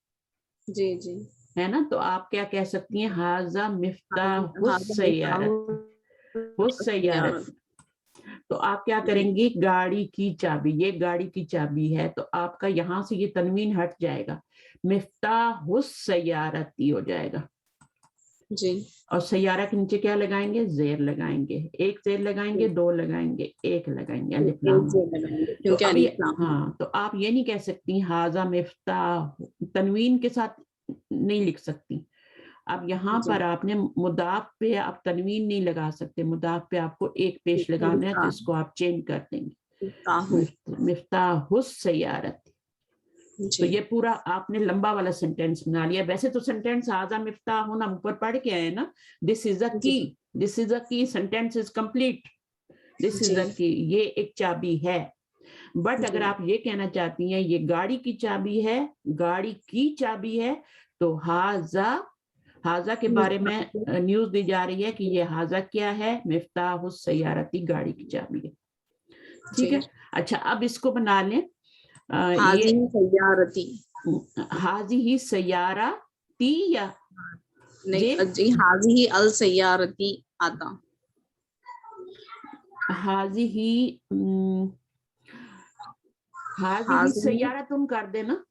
Speaker 5: जी जी
Speaker 1: है ना? तो आप क्या कह सकती हैं? हाजा मिफ्ताहुस सैयारती। तो आप क्या करेंगी? गाड़ी की चाबी, ये गाड़ी की चाबी है, तो आपका यहां से ये तनवीन हट जाएगा, मिफ्ताहुस सैयारती हो जाएगा।
Speaker 5: जी
Speaker 1: और सैयारा के नीचे क्या लगाएंगे, जेर लगाएंगे, एक जेर लगाएंगे, दो लगाएंगे, एक लगाएंगे, अलिफ लाम।
Speaker 5: एक से लगाएंगे
Speaker 1: तो
Speaker 5: क्योंकि
Speaker 1: अभी
Speaker 5: अलिफ लाम।
Speaker 1: हाँ, तो आप ये नहीं कह सकती हाजा मिफ्ताह, तनवीन के साथ नहीं लिख सकती। अब यहाँ
Speaker 5: जी।
Speaker 1: पर आपने मुदाफ पे आप तनवीन नहीं लगा सकते, मुदाफ पे आपको एक पेश लगाना है, तो इसको आप चेंज कर देंगे,
Speaker 5: ताहु।
Speaker 1: मिफ्ताहुस सैयारत। तो
Speaker 5: जी
Speaker 1: ये पूरा आपने लंबा वाला सेंटेंस बना लिया। वैसे तो सेंटेंस हाजा मिफ्ताह होना ऊपर पढ़ के आए ना, दिस इज अ की, this is a key, sentence is complete, this is
Speaker 5: जी
Speaker 1: अ की, ये एक चाबी है। बट अगर आप ये कहना चाहती हैं ये गाड़ी की चाबी है, गाड़ी की चाबी है, तो हाजा, हाजा के बारे में न्यूज दी जा रही है कि ये हाजा क्या है, मिफ्ताहुस सैयारती, गाड़ी की चाबी है। ठीक है, अच्छा अब इसको बना लें,
Speaker 5: हाजी
Speaker 1: ये
Speaker 5: सैयारती,
Speaker 1: हाजी ही सैयारा ती या
Speaker 5: नहीं जी हाजी ही अल सैयारती आता,
Speaker 1: हाजी ही हाजी ही सैयारा तुम कर देना,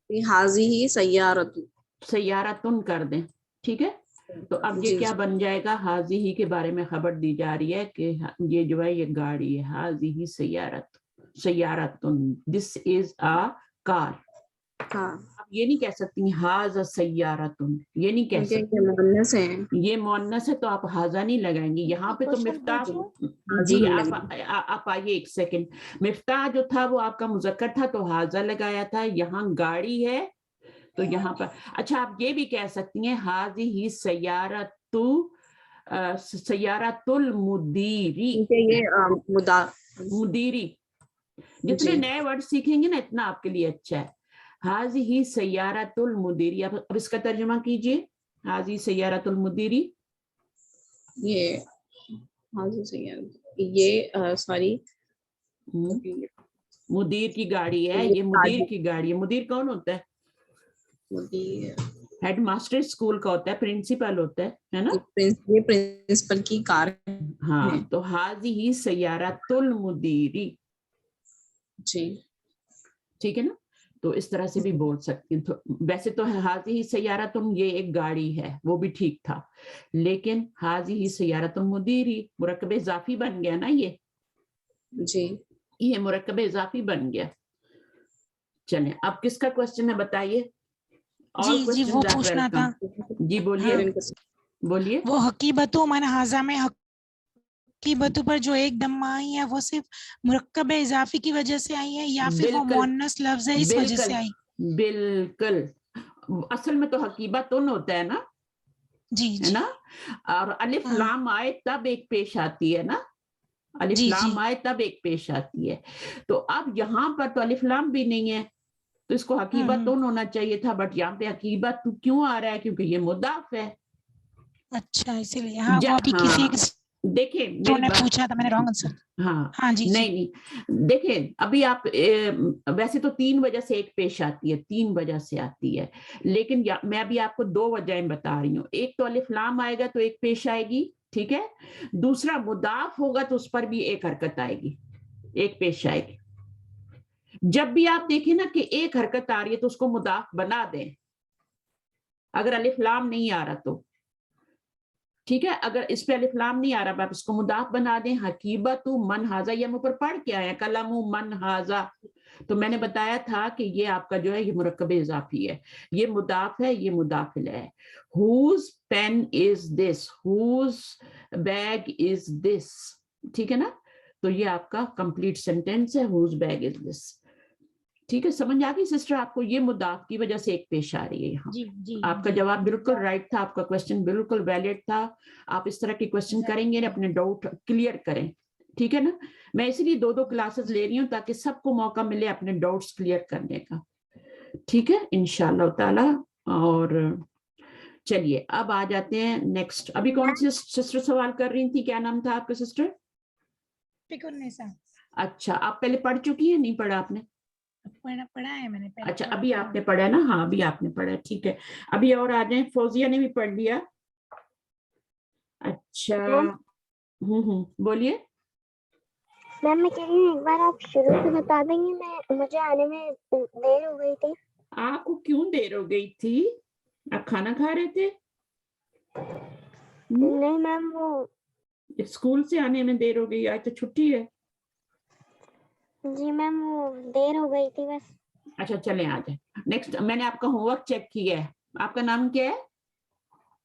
Speaker 5: हाजी ही सैयारतु,
Speaker 1: सैयारा तुम कर दें। ठीक है, तो अब ये क्या बन जाएगा, हाजी ही के बारे में खबर दी जा रही है कि ये जो है ये गाड़ी है, हाजी ही सैयारत, सैयारतुन, दिस इज अ कार।
Speaker 5: हाँ
Speaker 1: अब ये नहीं कह सकती हाज सैयारतुन, ये नहीं कह सकती,
Speaker 5: ये मुअन्नस है,
Speaker 1: ये मुअन्नस है तो आप हाजा नहीं लगाएंगी यहाँ पे। तो मिफ्ताह जी आप आइए एक सेकंड, मिफ्ताह जो था वो आपका मुजक्कर था तो हाजा लगाया था, यहाँ गाड़ी है तो यहाँ पर। अच्छा आप ये भी कह सकती हैं हाजी ही सैयारतु, सैयारतुल मुदीरी,
Speaker 5: ये
Speaker 1: मुदीरी, जितने नए वर्ड सीखेंगे ना इतना आपके लिए अच्छा है। हाजी ही सैयारतुल मुदीरी, अब इसका तर्जुमा कीजिए, हाजी सैयारतुल मुदीरी,
Speaker 5: ये हाजी सैयारत, ये सॉरी
Speaker 1: मुदीर की गाड़ी है, ये मुदीर की गाड़ी है। मुदीर कौन होता है, हेड मास्टर स्कूल का होता है, प्रिंसिपल होता है ना,
Speaker 5: ये प्रिंसिपल की कार है।
Speaker 1: हाँ, तो हाजी ही सैयारतुल मुदीरी,
Speaker 5: जी
Speaker 1: ठीक है ना, तो इस तरह से भी बोल सकती हूँ। तो वैसे तो हाजी ही सैयारा तुम, ये एक गाड़ी है, वो भी ठीक था, लेकिन हाजी ही सैयारा तुम मुदीरी मुरक्कब इजाफी बन गया ना,
Speaker 5: जी
Speaker 1: ये मुरक्कब इजाफी बन गया। चलें अब किसका क्वेश्चन है बताइए,
Speaker 3: जी जी वो पूछना था।
Speaker 1: जी बोलिए,
Speaker 3: हाँ।
Speaker 1: बोलिए।
Speaker 3: वो हकीबतु माने हाजा में हकीबतु पर जो एक दम्मा आई है वो सिर्फ मुरक्कब इजाफी की वजह से आई है या फिर वो मुअन्नस लफ्ज है इस वजह से आई?
Speaker 1: बिल्कुल, असल में तो हकीबतुन होता है ना,
Speaker 3: जी
Speaker 1: है ना, और अलिफ लाम आए तब एक पेश आती है ना, अलिफ लाम आए तब एक पेश आती है। तो अब यहाँ पर तो अलिफ लाम भी नहीं है, तो इसको हकीबतुन होना चाहिए था, बट यहाँ पे हकीबत क्यों आ रहा है, क्योंकि ये मुदाफ है।
Speaker 3: अच्छा इसीलिए, हाँ वो अभी किसी
Speaker 1: देखिए
Speaker 3: ने पूछा था, मैंने रॉन्ग आंसर।
Speaker 1: हाँ
Speaker 3: हाँ जी
Speaker 1: नहीं, देखिए अभी आप वैसे तो 3 वजह से एक पेश आती है, 3 वजह से आती है, लेकिन मैं अभी आपको 2 वजहें बता रही हूँ। एक तो अलिफ लाम आएगा तो एक पेश आएगी, ठीक है, दूसरा मुदाफ होगा तो उस पर भी एक हरकत आएगी, एक पेश आएगी। जब भी आप देखें ना कि एक हरकत आ रही है तो उसको मुदाफ बना दें, अगर अलिफ लाम नहीं आ रहा तो, ठीक है, अगर इस पे अलिफ लाम नहीं आ रहा आप इसको मुदाफ बना दें। हकीबतु मन हाजा, ये हम ऊपर पढ़ के आए हैं, कलमु मन हाजा, तो मैंने बताया था कि ये आपका जो है ये मुरक्कब इजाफी है, ये मुदाफ है, ये मुदाफिल है। Whose pen is this, whose bag is this, ठीक है ना, तो ये आपका कंप्लीट सेंटेंस है, हुज बैग इज दिस, ठीक है, समझ आ गई सिस्टर आपको, ये मुदाफ की वजह से एक पेश आ रही है यहाँ।
Speaker 3: जी,
Speaker 1: आपका जवाब बिल्कुल राइट था, आपका क्वेश्चन बिल्कुल वैलिड था। आप इस तरह के क्वेश्चन करेंगे, अपने डाउट क्लियर करें, ठीक है ना। मैं इसलिए 2-2 क्लासेस ले रही हूँ ताकि सबको मौका मिले अपने डाउट्स क्लियर करने का, ठीक है, इंशाल्लाह ताला। और चलिए अब आ जाते हैं नेक्स्ट। अभी कौन सी सिस्टर सवाल कर रही थी, क्या नाम था आपका सिस्टर? अच्छा, आप पहले पढ़ चुकी है, नहीं पढ़ा आपने?
Speaker 3: पढ़ा है मैंने पहले।
Speaker 1: अच्छा अभी आपने पढ़ा ना, हाँ अभी आपने पढ़ा, ठीक है। अभी और आ जाए, फौजिया ने भी पढ़ लिया। अच्छा बोलिए।
Speaker 6: मैम मैं कह रही हूँ एक बार आप शुरू से बता देंगे, मैं मुझे आने में देर हो गई थी।
Speaker 1: आपको क्यों देर हो गई थी, आप खाना खा रहे थे?
Speaker 6: नहीं मैम वो
Speaker 1: स्कूल से आने में देर हो गई, आज तो छुट्टी है।
Speaker 6: जी मैम वो देर हो गई थी बस।
Speaker 1: अच्छा चलें आ जाए। नेक्स्ट, मैंने आपका होमवर्क चेक किया है। आपका नाम क्या है?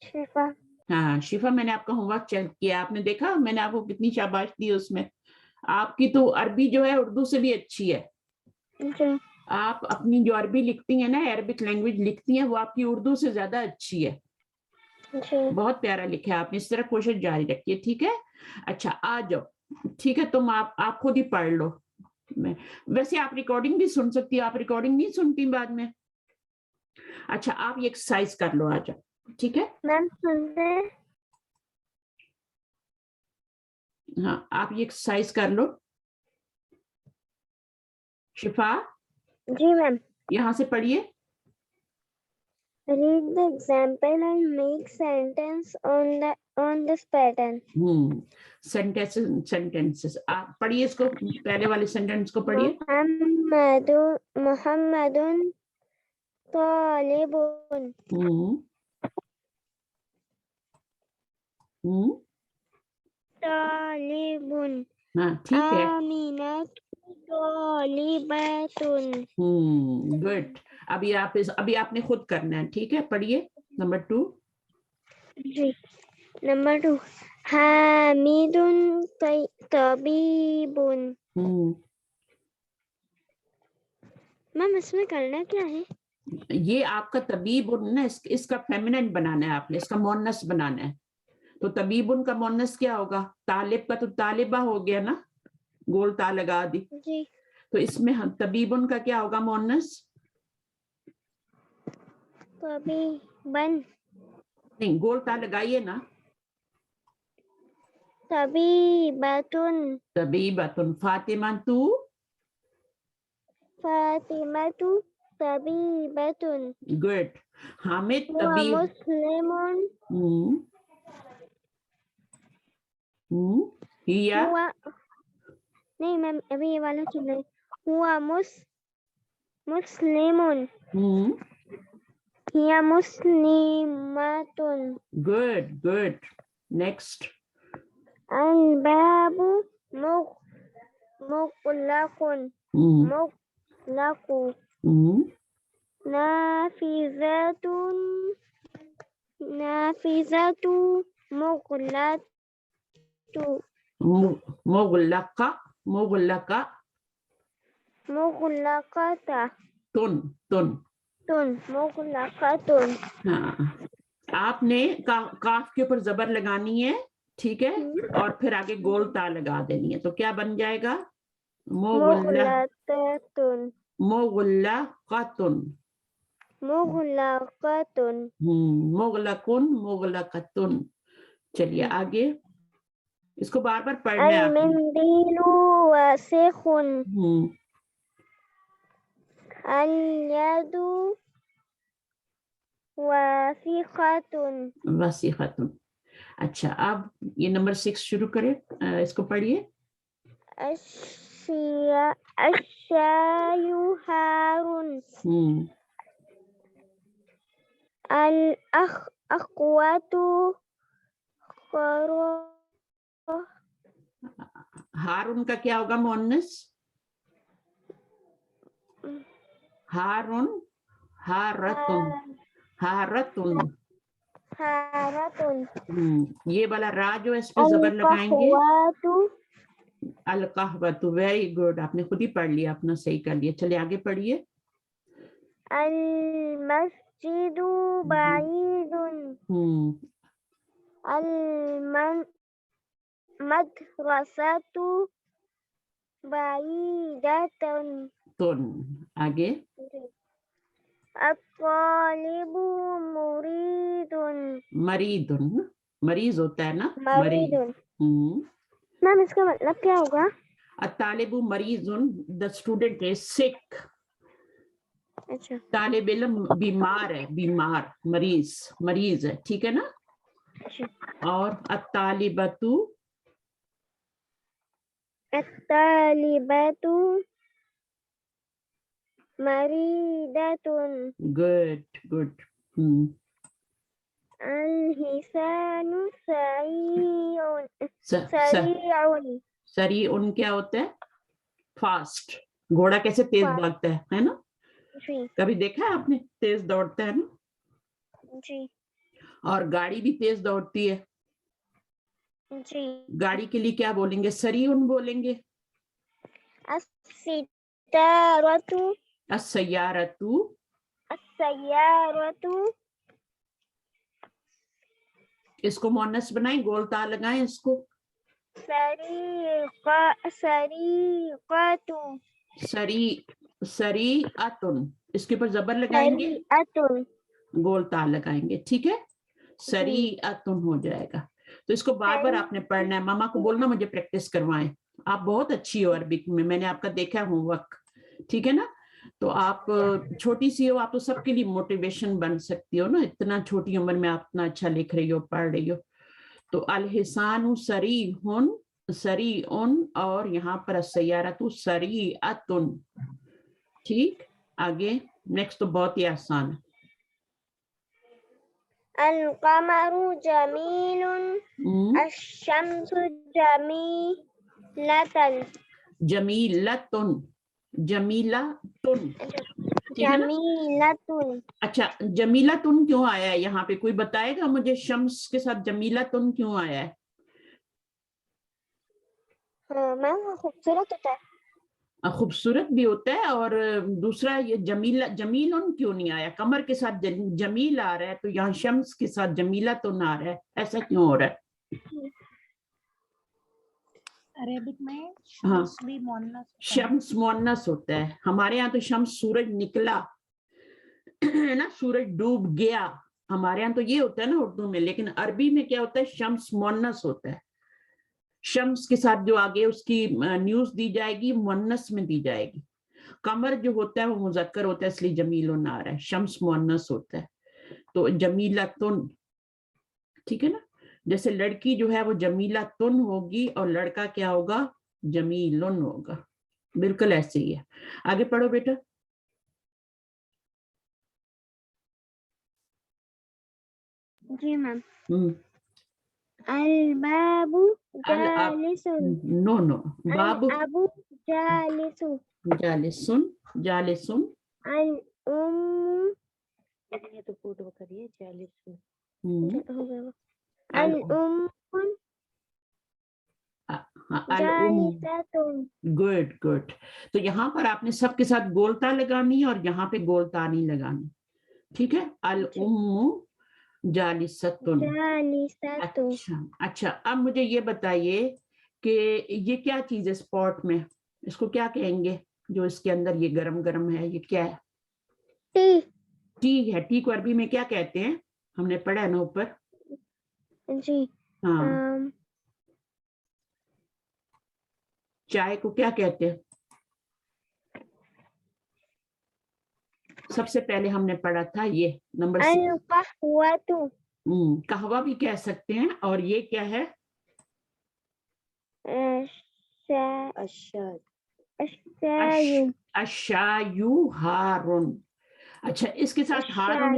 Speaker 6: शिफा।
Speaker 1: हाँ शिफा, मैंने आपका होमवर्क चेक किया, आपने देखा मैंने आपको कितनी शाबाश दी उसमें। आपकी तो अरबी जो है उर्दू से भी अच्छी है।
Speaker 6: जी
Speaker 1: आप अपनी जो अरबी लिखती हैं ना, अरबिक लैंग्वेज लिखती हैं, वो आपकी उर्दू से ज्यादा अच्छी है।
Speaker 6: जी
Speaker 1: बहुत प्यारा लिखा है आपने, इस तरह कोशिश जारी रखिए, ठीक है। अच्छा आ जाओ, ठीक है, तुम आप खुद ही पढ़ लो। मैं वैसे आप रिकॉर्डिंग भी सुन सकती हो, आप रिकॉर्डिंग नहीं सुनती बाद में। अच्छा आप ये एक्सरसाइज कर लो, आ जाओ, ठीक है।
Speaker 6: मैम सुनते हैं।
Speaker 1: हाँ आप ये एक्सरसाइज कर लो। शिफा
Speaker 6: जी मैम।
Speaker 1: यहाँ से पढ़िए।
Speaker 6: Read the example and make sentence on this pattern.
Speaker 1: Sentences आप पढ़िए, इसको पहले वाले सेंटेंस को पढ़िए।
Speaker 6: मुहम्मदुन तालिबुन। तालिबुन।
Speaker 1: हाँ ठीक है,
Speaker 6: आमिनत तालिबतुन।
Speaker 1: गुड। अभी आपने खुद करना है, ठीक है, पढ़िए। नंबर 2।
Speaker 6: जी नंबर 2 हामिदुन तबीबुन। मैम इसमें करना क्या है?
Speaker 1: ये आपका तबीबुन ना, इसका फेमिनिन बनाना है आपने, इसका मोनस बनाना है। तो तबीबुन का मोनस क्या होगा? तालिब का तो तालिबा हो गया ना, गोल ता लगा दी।
Speaker 6: जी
Speaker 1: तो इसमें हम तबीबुन का क्या होगा मोनस?
Speaker 6: तबीबन।
Speaker 1: नहीं, गोल ता लगाइए ना।
Speaker 6: तबीबतुन।
Speaker 1: तबीबतुन। फातिमा तू?
Speaker 6: फातिमतु तबीबतुन।
Speaker 1: गुड। हामिद
Speaker 6: हुआ
Speaker 1: तबीब।
Speaker 6: मुस्लिमुन।
Speaker 1: हिया?
Speaker 6: हुआ नहीं मैम अभी ये वाला चल रहा है। हुआ मुस्लिमुन। हिया मुस्लिमातुन।
Speaker 1: Good good. नेक्स्ट।
Speaker 6: अलबाबु मुगलकुन। मुगलकु। नाफिज़तुन। नाफिज़तु मुगलतु।
Speaker 1: मुगलका। मुगलका।
Speaker 6: मुगलकता।
Speaker 1: तुन।
Speaker 6: मुगलकतुन।
Speaker 1: हाँ आपने काफ के ऊपर जबर लगानी है, ठीक है, और फिर आगे गोल ता लगा देनी है। तो क्या बन जाएगा?
Speaker 6: मुगलकतुन।
Speaker 1: मुगलकतुन।
Speaker 6: मुगलकतुन।
Speaker 1: मुगलकुन मुगलकतुन। चलिए आगे, इसको बार बार पढ़ना है आपने।
Speaker 6: अलमिंदीलु वासिखुन। अल-यदु वासिखतुन।
Speaker 1: वसीखतुन। अच्छा अब ये नंबर 6 शुरू करें, इसको पढ़िए।
Speaker 6: अश्शायु हारुन। अल-अख्वतु
Speaker 1: हारून का क्या होगा मोन्नस? हारून। हारतुन। हारतुन।
Speaker 6: हारतुन।
Speaker 1: ये वाला रा जो है इस पे जबर लगाएंगे।
Speaker 6: अल-कहवतु।
Speaker 1: अल-कहवतु। वेरी गुड, आपने खुद ही पढ़ लिया, अपना सही कर लिया। चलिए आगे पढ़िए।
Speaker 6: अल-मस्जिदु बाईदुन। अल-मदरसतु बाईदतुन।
Speaker 1: तुन। आगे।
Speaker 6: अत-तालिबु मुरीदुन।
Speaker 1: मरीदुन। मरीज होता है ना, मरीज।
Speaker 6: मरीदुन। मैम इसका मतलब क्या होगा?
Speaker 1: अत-तालिबु मरीजुन, द स्टूडेंट इज सिक।
Speaker 6: अच्छा
Speaker 1: तालिब इल्म बीमार है, बीमार, मरीज है, ठीक है ना। और अत-तालिबतु?
Speaker 6: अत-तालिबतु मरीदतुन।
Speaker 1: Good good.
Speaker 6: الحسان سريع
Speaker 1: स-
Speaker 6: سريع
Speaker 1: सरी उन क्या होता है? फास्ट। घोड़ा कैसे तेज
Speaker 6: Fast.
Speaker 1: भागता है ना?
Speaker 6: जी
Speaker 1: कभी देखा है आपने? तेज दौड़ता है ना?
Speaker 6: जी
Speaker 1: और गाड़ी भी तेज दौड़ती है।
Speaker 6: जी
Speaker 1: गाड़ी के लिए क्या बोलेंगे? सरी उन बोलेंगे।
Speaker 6: الستارة
Speaker 1: अस्सय्यारतु
Speaker 6: السيارة
Speaker 1: इसको मुअन्नस बनाएं, गोल ता लगाएं इसको।
Speaker 6: سريقة
Speaker 1: सरी अतुन, इसके ऊपर जबर लगाएंगे,
Speaker 6: سريعة
Speaker 1: गोल ता लगाएंगे, ठीक है? सरी अतुन हो जाएगा। तो इसको बार बार आपने पढ़ना है। मामा को बोलना मुझे प्रैक्टिस करवाएं। आप बहुत अच्छी हो अरबिक में, मैंने आपका देखा है होमवर्क, ठीक है ना? तो आप छोटी सी हो, आप तो सबके लिए मोटिवेशन बन सकती हो ना। इतना छोटी उम्र में आप इतना अच्छा लिख रही हो, पढ़ रही हो। तो अल हिसानु सरी हुन, सरी उन, और यहाँ पर सैयारतु सरी अतुन। ठीक, आगे नेक्स्ट तो बहुत ही आसान है।
Speaker 6: القمر جميل الشمس جميلة
Speaker 1: जमीलतुन, जमीलतुन, ठीक है ना?
Speaker 6: جميلة
Speaker 1: अच्छा, जमीलतुन क्यों आया है यहाँ पे? कोई बताएगा मुझे? शम्स के साथ जमीलतुन क्यों आया है?
Speaker 6: मैम वो खूबसूरत होता है।
Speaker 1: खूबसूरत भी होता है, और दूसरा ये जमीलन क्यों नहीं आया? कमर के साथ जमील आ रहा है, तो यहाँ शम्स के साथ जमीलतुन आ रहा है, ऐसा क्यों हो रहा है?
Speaker 3: अरेबिक में
Speaker 1: हाँ,
Speaker 3: शम्स भी मुअन्नस होता है।
Speaker 1: शम्स मुअन्नस होता है। हमारे यहाँ तो शम्स सूरज निकला है ना, सूरज डूब गया, हमारे यहाँ तो ये होता है ना उर्दू में। लेकिन अरबी में क्या होता है? शम्स मुअन्नस होता है। शम्स के साथ जो आगे उसकी न्यूज दी जाएगी मुअन्नस में दी जाएगी। कमर जो होता है वो मुजक्कर होता है, इसलिए जमीलुन आ रहा है। शम्स मुअन्नस होता है, तो जमीलतुन, ठीक है ना? जैसे लड़की जो है वो जमीलतुन होगी, और लड़का क्या होगा? जमीलुन होगा। बिल्कुल ऐसे ही है। आगे पढ़ो बेटा।
Speaker 6: जी मैम।
Speaker 1: हम्म,
Speaker 6: अलबाबु जालिसुन
Speaker 1: नो नो, बाबू
Speaker 6: अलअबु जालिसु
Speaker 1: जालिसुन, जालिसुन,
Speaker 6: अलउम्मु
Speaker 4: ये तो पूर्व करिए 40
Speaker 1: अलउम,
Speaker 6: अलउम्मुन जालिसतुन।
Speaker 1: Good good. तो यहाँ पर आपने सबके साथ गोलता लगानी है, और यहाँ पे गोलता नहीं लगानी, ठीक है? अल उम्मु जालिसतुन।
Speaker 6: जालिसतुन
Speaker 1: अच्छा अच्छा, अब मुझे ये बताइए कि ये क्या चीज है स्पॉट में? इसको क्या कहेंगे जो इसके अंदर ये गरम गरम है? ये क्या है?
Speaker 6: टी
Speaker 1: टी है। टी को अरबी में क्या कहते हैं? हमने पढ़ा है ना ऊपर।
Speaker 6: जी
Speaker 1: हाँ, चाय को क्या कहते हैं? सबसे पहले हमने पढ़ा था ये नंबर 6।
Speaker 6: अलकहवतु
Speaker 1: कहवा भी कह सकते हैं। और ये क्या है?
Speaker 6: अशायु
Speaker 1: अशायु हारुन। अच्छा, इसके साथ हारुन,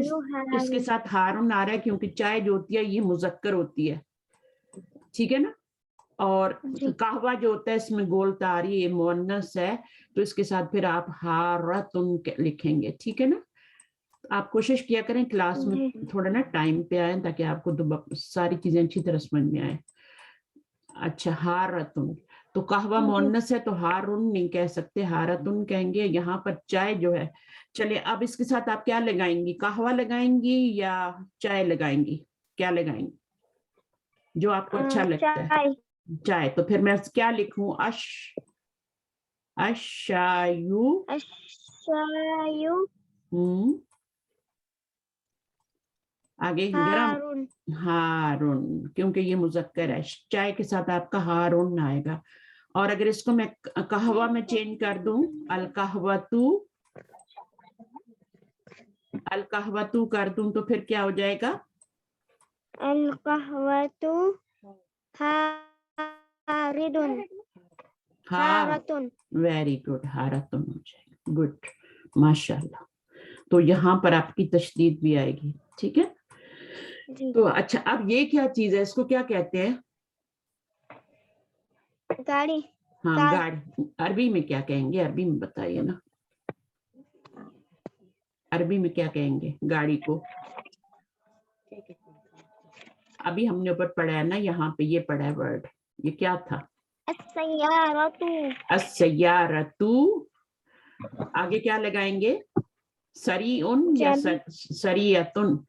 Speaker 1: इसके साथ हारुन आ रहा है क्योंकि चाय जो होती है ये मुजक्कर होती है, ठीक है ना? और कहवा जो होता है इसमें गोल तारी, ये मुअन्नस है, तो इसके साथ फिर आप हारतुन लिखेंगे, ठीक है ना? आप कोशिश किया करें क्लास में थोड़ा ना टाइम पे आए, ताकि आपको सारी चीजें अच्छी तरह समझ में आए। अच्छा, हारतुन, तो कहवा मुअन्नस है तो हारुन नहीं कह सकते, हारतुन कहेंगे। यहाँ पर चाय जो है, चलिए अब इसके साथ आप क्या लगाएंगी? कहवा लगाएंगी या चाय लगाएंगी? क्या लगाएंगी जो आपको अच्छा लगता है? चाय। तो फिर मैं क्या लिखूं? अशायु,
Speaker 6: अशायु
Speaker 1: आगे गरम हारून, क्योंकि ये मुजक्कर है। चाय के साथ आपका हारून आएगा। और अगर इसको मैं कहवा में चेंज कर दूं, अलकहवतु कर दूं, तो फिर क्या हो जाएगा?
Speaker 6: अलकहवतु हारिदुन हारतुन।
Speaker 1: वेरी गुड, हारतुन हो जाएगा। गुड, माशाल्लाह। तो यहाँ पर आपकी तशदीद भी आएगी, ठीक है?
Speaker 6: जी
Speaker 1: तो अच्छा, अब ये क्या चीज है, इसको क्या कहते हैं?
Speaker 6: गाड़ी
Speaker 1: हाँ
Speaker 6: कार।
Speaker 1: गाड़ी, अरबी में क्या कहेंगे? अरबी में बताइए ना, अरबी में क्या कहेंगे गाड़ी को? अभी हमने ऊपर पढ़ा है ना, यहाँ पे ये पढ़ा है वर्ड, ये क्या था?
Speaker 6: अस्सय्यारतु
Speaker 1: अस्सय्यारतु। आगे क्या लगाएंगे? सरीउन या सरियतुन?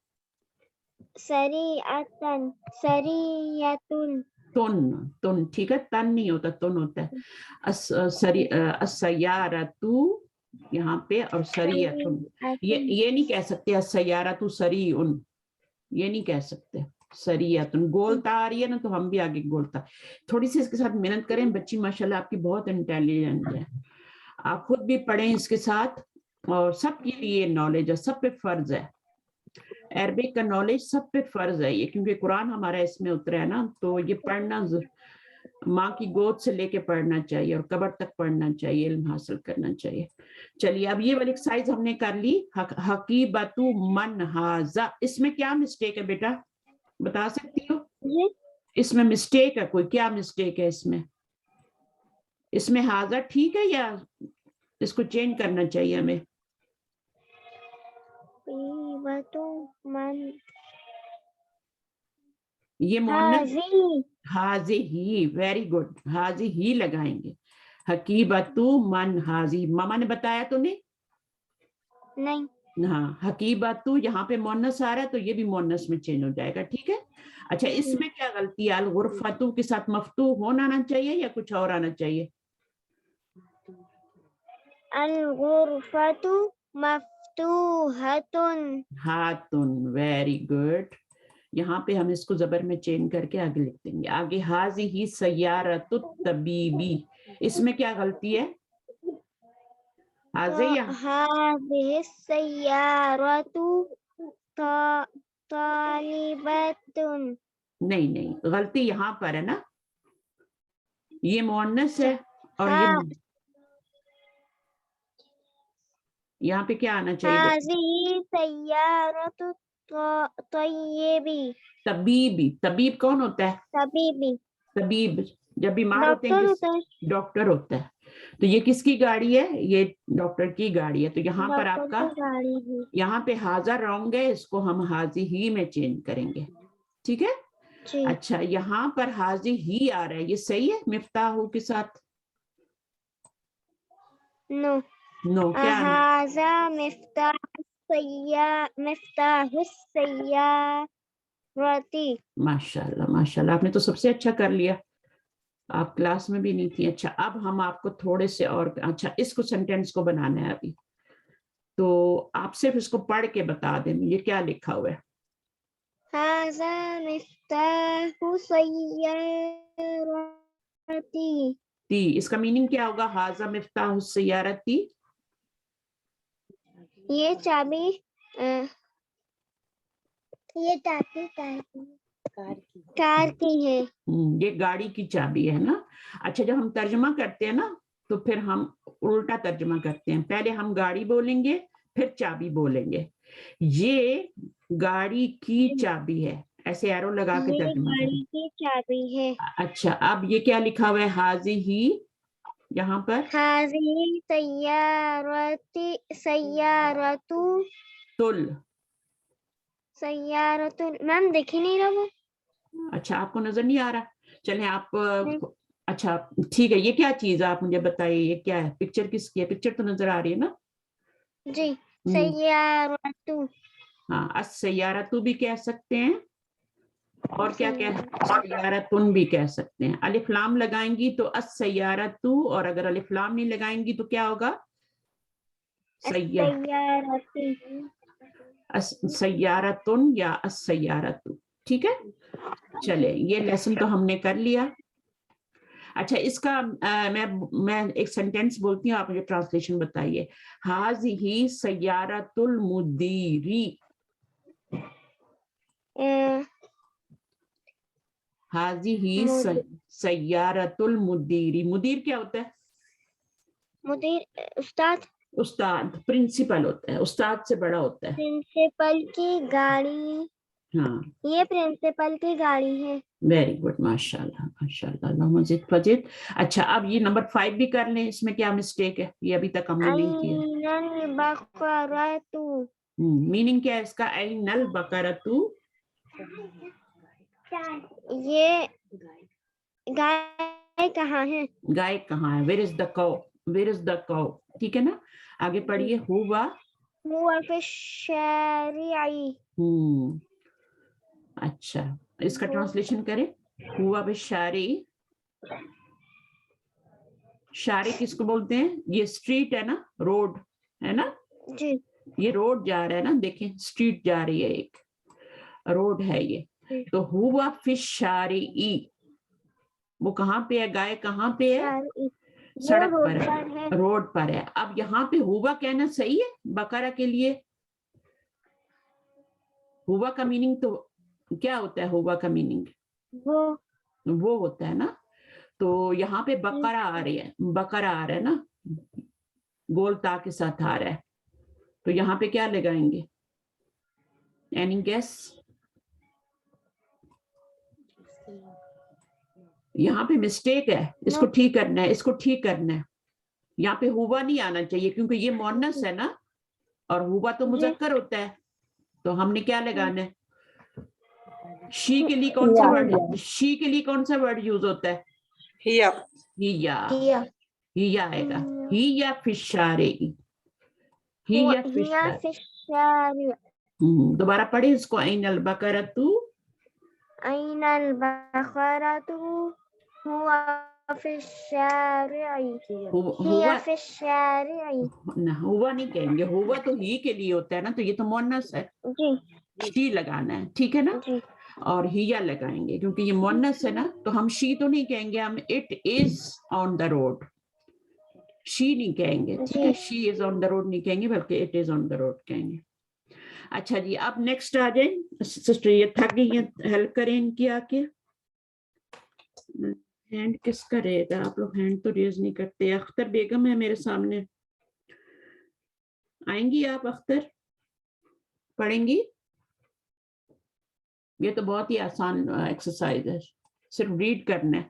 Speaker 6: सरियतन सरियतुन
Speaker 1: तुन, ठीक है, तन नहीं होता, तुन होता है। अस्सय्यारतु यहाँ पे, और सरियतुन। ये नहीं कह सकते अस्सय्यारतु सरीउन, ये नहीं कह सकते। सरियतुन गोलता आ रही है ना, तो हम भी आगे गोलता। थोड़ी सी इसके साथ मेहनत करें बच्ची, माशाल्लाह आपकी बहुत इंटेलिजेंट है, आप खुद भी पढ़ें इसके साथ, और सबके लिए नॉलेज है, सब पे फर्ज है। अरबिक का नॉलेज सब पे फर्ज है ये, क्योंकि कुरान हमारा इसमें उतरा है ना, तो ये पढ़ना माँ की गोद से लेके पढ़ना चाहिए और कब्र तक पढ़ना चाहिए, इल्म हासिल करना चाहिए। चलिए, अब ये वाली एक्सरसाइज हमने कर ली। हकीबतु मन हाजा, इसमें क्या मिस्टेक है बेटा, बता सकती हो? इसमें मिस्टेक है कोई? क्या मिस्टेक है इसमें? इसमें हाजा ठीक है या इसको चेंज करना चाहिए हमें?
Speaker 6: हकीबतु मन
Speaker 1: ये मोहन्नस,
Speaker 6: हाजी
Speaker 1: हाजी ही, वेरी गुड, हाजी ही लगाएंगे। हकीबतु मन हाजी, मामा ने बताया तो नहीं? हाँ, हकीबतु यहाँ पे मोहन्नस आ रहा है, तो ये भी मोहन्नस में चेंज हो जाएगा, ठीक है। अच्छा, इसमें क्या गलती है? अल गुरफतु के साथ मफ्तू होना आना चाहिए या कुछ और आना चाहिए?
Speaker 6: अल गुरफतु मफ्तूहतुन
Speaker 1: हातुन, वेरी गुड। यहाँ पे हम इसको जबर में चेंज करके आगे लिख देंगे। आगे हाजी ही सय्यारतु तबीबी, इसमें क्या गलती है? हाजी या
Speaker 6: हाज़िहि सय्यारतु तालिबतुन
Speaker 1: नहीं, गलती यहाँ पर है ना, ये मुअन्नस है और ये
Speaker 6: हाँ।
Speaker 1: यहाँ पे क्या आना चाहिए?
Speaker 6: हाज़िहि सय्यारतु तय्यबी
Speaker 1: तबीबी, तबीब कौन होता है?
Speaker 6: तबीबी
Speaker 1: तबीब जब बीमार होते हैं,
Speaker 6: डॉक्टर होता है।
Speaker 1: डॉक्टर होता है। तो ये किसकी गाड़ी है? ये डॉक्टर की गाड़ी है। तो यहाँ पर
Speaker 6: डॉक्टर
Speaker 1: आपका,
Speaker 6: की गाड़ी है।
Speaker 1: यहाँ पे हाजा रॉन्ग है, इसको हम हाजी ही में चेंज करेंगे, ठीक है।
Speaker 6: जी
Speaker 1: अच्छा, यहाँ पर हाजी ही आ रहा है, ये सही है मिफ्ताहु के साथ?
Speaker 6: नो
Speaker 1: नो, क्या है?
Speaker 6: हाज़ा मिफ्ताहुस सय्यारती।
Speaker 1: माशाल्लाह माशाल्लाह, आपने तो सबसे अच्छा कर लिया, आप क्लास में भी नहीं थी। अच्छा, अब हम आपको थोड़े से और, अच्छा इसको सेंटेंस को बनाना है अभी, तो आप सिर्फ इसको पढ़ के बता दें ये क्या लिखा हुआ है।
Speaker 6: हाज़ा मिफ्ताहु सय्यारती।
Speaker 1: ती, इसका मीनिंग क्या होगा? हाजा मिफ्ताहु सय्यारती,
Speaker 6: ये चाबी ये चाबी कार की है।
Speaker 1: ये गाड़ी की चाबी है ना। अच्छा, जब हम तर्जमा करते हैं ना, तो फिर हम उल्टा तर्जमा करते हैं, पहले हम गाड़ी बोलेंगे फिर चाबी बोलेंगे। ये गाड़ी की चाबी है, ऐसे एरो लगा के
Speaker 6: ये
Speaker 1: तर्जमा
Speaker 6: गाड़ी
Speaker 1: करें।
Speaker 6: की चाबी है।
Speaker 1: अच्छा, अब ये क्या लिखा हुआ है? हाजी ही, यहाँ पर
Speaker 6: हाज़िहि सय्यारतु
Speaker 1: तुल।
Speaker 6: सय्यारतुन। मैम दिख ही नहीं रहा वो।
Speaker 1: अच्छा, आपको नजर नहीं आ रहा? चलें आप,
Speaker 6: नहीं।
Speaker 1: अच्छा ठीक है, ये क्या चीज है आप मुझे बताइए, ये क्या है? पिक्चर किसकी है? पिक्चर तो नजर आ रही है ना?
Speaker 6: जी सय्यारतु
Speaker 1: हाँ, अस्सय्यारतु भी कह सकते हैं, और क्या कह,
Speaker 6: सय्यारतु
Speaker 1: सय्यारतुन भी कह सकते हैं। अलिफ लाम लगाएंगी तो अस्सय्यारतु, और अगर अलिफ लाम नहीं लगाएंगी तो क्या होगा?
Speaker 6: सय्यारती।
Speaker 1: सय्यारतुन या अस्सय्यारतु, ठीक है। चले, ये लेसन तो हमने कर लिया। अच्छा, इसका मैं एक सेंटेंस बोलती हूँ, आप मुझे ट्रांसलेशन बताइए। हाज़िही सय्यारतुल मुदीरी, हाज़िही सय्यारतुल मुदीरी। मुदीर क्या होता है?
Speaker 6: मुदीर उस्ताद
Speaker 1: उस्ताद, प्रिंसिपल होता है, उस्ताद से बड़ा होता है।
Speaker 6: प्रिंसिपल की गाड़ी
Speaker 1: हाँ,
Speaker 6: ये प्रिंसिपल की गाड़ी है।
Speaker 1: वेरी गुड, माशाल्लाह माशाल्लाह, अल्लाह मजीद फजीद। अच्छा, अब ये नंबर 5 भी कर लें, इसमें क्या मिस्टेक है, ये अभी तक हमने नहीं किया।
Speaker 6: अइनल बकरतु,
Speaker 1: मीनिंग क्या है इसका, ऐनल बकरतु,
Speaker 6: ये गाय कहाँ है?
Speaker 1: गाय कहाँ है, where is the cow, where is the cow, ठीक है ना। आगे पढ़िए, हुआ,
Speaker 6: हुआ फी शारिई,
Speaker 1: अच्छा, इसका ट्रांसलेशन करें, हुआ बिशारी, शारी किसको बोलते हैं, ये स्ट्रीट है ना, रोड है ना,
Speaker 6: जी
Speaker 1: ये रोड जा रहा है ना, देखें स्ट्रीट जा रही है, एक रोड है ये। तो हुआ फिशारी, वो कहाँ पे है, गाय कहाँ पे है,
Speaker 6: शारिई,
Speaker 1: सड़क
Speaker 6: रोड
Speaker 1: पर है,
Speaker 6: पर है।
Speaker 1: रोड पर है। अब यहाँ पे हुआ कहना सही है बकरा के लिए? हुआ का मीनिंग तो क्या होता है, हुआ का मीनिंग वो होता है ना, तो यहाँ पे बकरा आ रही है, बकरा आ रहा है ना, गोल ता के साथ आ रहा है, तो यहाँ पे क्या लगाएंगे, एनी गेस? यहाँ पे मिस्टेक है, इसको ठीक करना है, इसको ठीक करना है। यहाँ पे हुआ नहीं आना चाहिए क्योंकि ये मोनस है ना, और हुआ तो मुजक्कर होता है, तो हमने क्या लगाना है, शी के लिए कौन सा वर्ड, शी के लिए कौन सा वर्ड यूज होता है,
Speaker 2: हिया,
Speaker 1: हिया, हिया आएगा, हिया फिशारेगी, हिया
Speaker 6: हिया
Speaker 1: फिशारे।
Speaker 6: फी शारिई,
Speaker 1: दोबारा पढ़े इसको, ऐनल बकरतु,
Speaker 6: अइनल बकरतु, हुआ फी शारिई, हिया फी शारिई।
Speaker 1: ना हुआ नहीं कहेंगे, हुआ तो ही के लिए होता है ना, तो ये तो मोनस है,
Speaker 6: जी
Speaker 1: शी लगाना है, ठीक है ना,
Speaker 6: जी
Speaker 1: और हिया लगाएंगे क्योंकि ये मोनस है ना, तो हम शी तो नहीं कहेंगे, हम it is on the road, she नहीं कहेंगे, ठीक है, she is on the road नहीं कहेंगे, बल्कि it is on the road कहेंगे। अच्छा जी, अब नेक्स्ट आ जाए सिस्टर, ये थक गई है, हेल्प करें इनकी आके। हैंड किस करेगा, आप लोग हैंड तो रेज नहीं करते। अख्तर बेगम है मेरे सामने, आएंगी आप अख्तर, पढ़ेंगी? ये तो बहुत ही आसान एक्सरसाइज है, सिर्फ रीड करना है।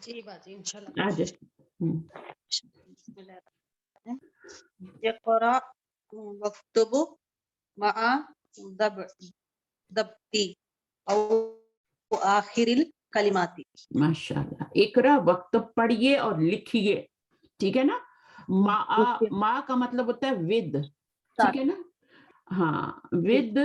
Speaker 7: जी बाजी इंशाल्लाह।
Speaker 1: आज
Speaker 7: यक़रा वक्तुबु मआ दब्ती औ आखिरिल कलिमाती।
Speaker 1: माशाल्लाह, इकरा वक्त पढ़िए और लिखिए, ठीक है ना। मा का मतलब होता है विद, ठीक है ना, हाँ, विद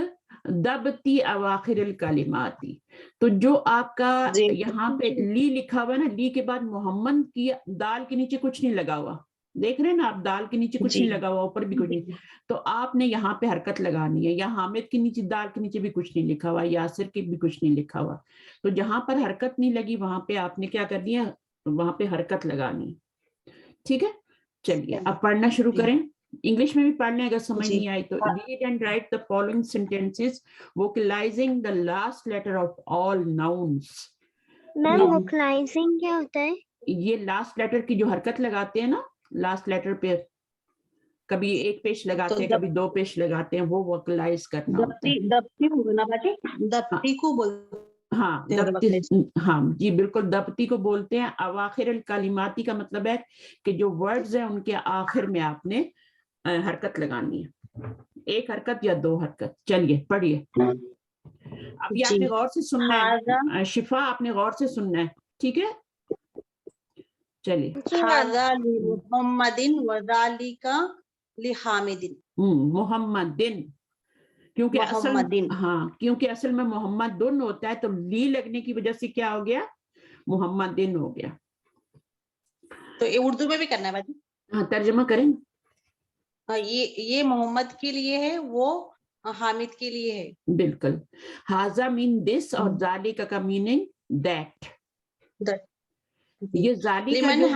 Speaker 1: दबती अवाखिरिल कलिमाती। तो जो आपका यहाँ पे ली लिखा हुआ है ना, ली के बाद मोहम्मद की दाल के नीचे कुछ नहीं लगा हुआ, देख रहे हैं ना आप, दाल के नीचे कुछ नहीं लगा हुआ, ऊपर भी कुछ नहीं, तो आपने यहाँ पे हरकत लगानी है। या हामिद के नीचे, दाल के नीचे भी कुछ नहीं लिखा हुआ, यासिर के भी कुछ नहीं लिखा हुआ, तो जहां पर हरकत नहीं लगी वहां पे आपने क्या करनी है, वहां पे हरकत लगानी, ठीक है। चलिए अब पढ़ना शुरू करें, इंग्लिश में भी पढ़ने, अगर समझ नहीं आई तो। Read and write the following sentences vocalising the last letter of all nouns.
Speaker 6: Ma'am vocalising क्या होता है?
Speaker 1: ये लास्ट लेटर की जो हरकत लगाते हैं ना, लास्ट लेटर पे कभी एक पेश लगाते हैं, कभी दो पेश लगाते हैं, वो वोकलाइज करना होता है।
Speaker 7: दब्ती होगा ना बाजी, दब्ती को बोलते
Speaker 1: हाँ, दब्ती, हाँ जी बिल्कुल, दब्ती को बोलते हैं। अवाखिर कलिमाती का मतलब है कि जो वर्ड्स हैं उनके आखिर में आपने हरकत लगानी है, एक हरकत या दो हरकत। चलिए पढ़िए, अब ये आपने गौर से सुनना है, शिफा आपने गौर से सुनना है, ठीक है। चलिए,
Speaker 7: हाज़ा लि मुहम्मदिन व ज़ालिका लि हामिदिन।
Speaker 1: मुहम्मदिन, क्योंकि असल, हाँ, क्योंकि असल में मोहम्मद दुन होता है, तो ली लगने की वजह से क्या हो गया, मोहम्मदिन हो गया।
Speaker 7: तो ये उर्दू में भी करना है बाजी?
Speaker 1: हाँ, तर्जमा करें।
Speaker 7: हाँ, ये मोहम्मद के लिए है, वो हामिद के लिए है।
Speaker 1: बिल्कुल, हाजा मीन दिस और जालिका का मीनिंग दैट। ये जालिका जो,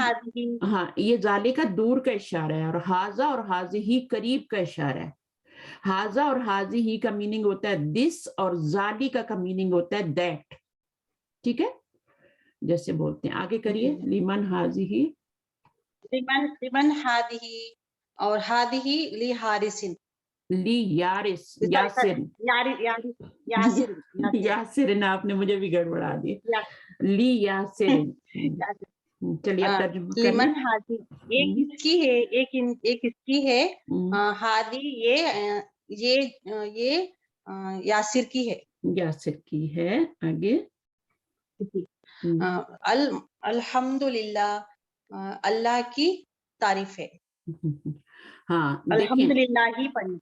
Speaker 1: हाँ, ये जालिका दूर का इशारा है, और हाजा और हाजी ही करीब का इशारा है। हाजा और हाजी ही का मीनिंग होता है दिस, और जालिका का मीनिंग होता है दैट, ठीक है। जैसे बोलते हैं, आगे करिए, लिमन हाजी ही,
Speaker 7: लिमन हादिही और हादिही लि हारिसिन।
Speaker 1: ली यारिस
Speaker 7: Sorry,
Speaker 1: यासिर
Speaker 7: यासिर
Speaker 1: यासिर आपने मुझे भी गड़बड़ा दी, ली यासिर। चलिए अब तर्जुमा कर
Speaker 7: लिमन
Speaker 1: लें।
Speaker 7: हादी, एक इसकी है, एक इसकी है, हादी ये यासिर की है।
Speaker 1: यासिर की है। आगे
Speaker 7: अल्हम्दुलिल्लाह, अल्लाह की तारीफ है।
Speaker 1: हाँ देखिए,
Speaker 7: अल्हम्दुलिल्लाह ही पढ़ना,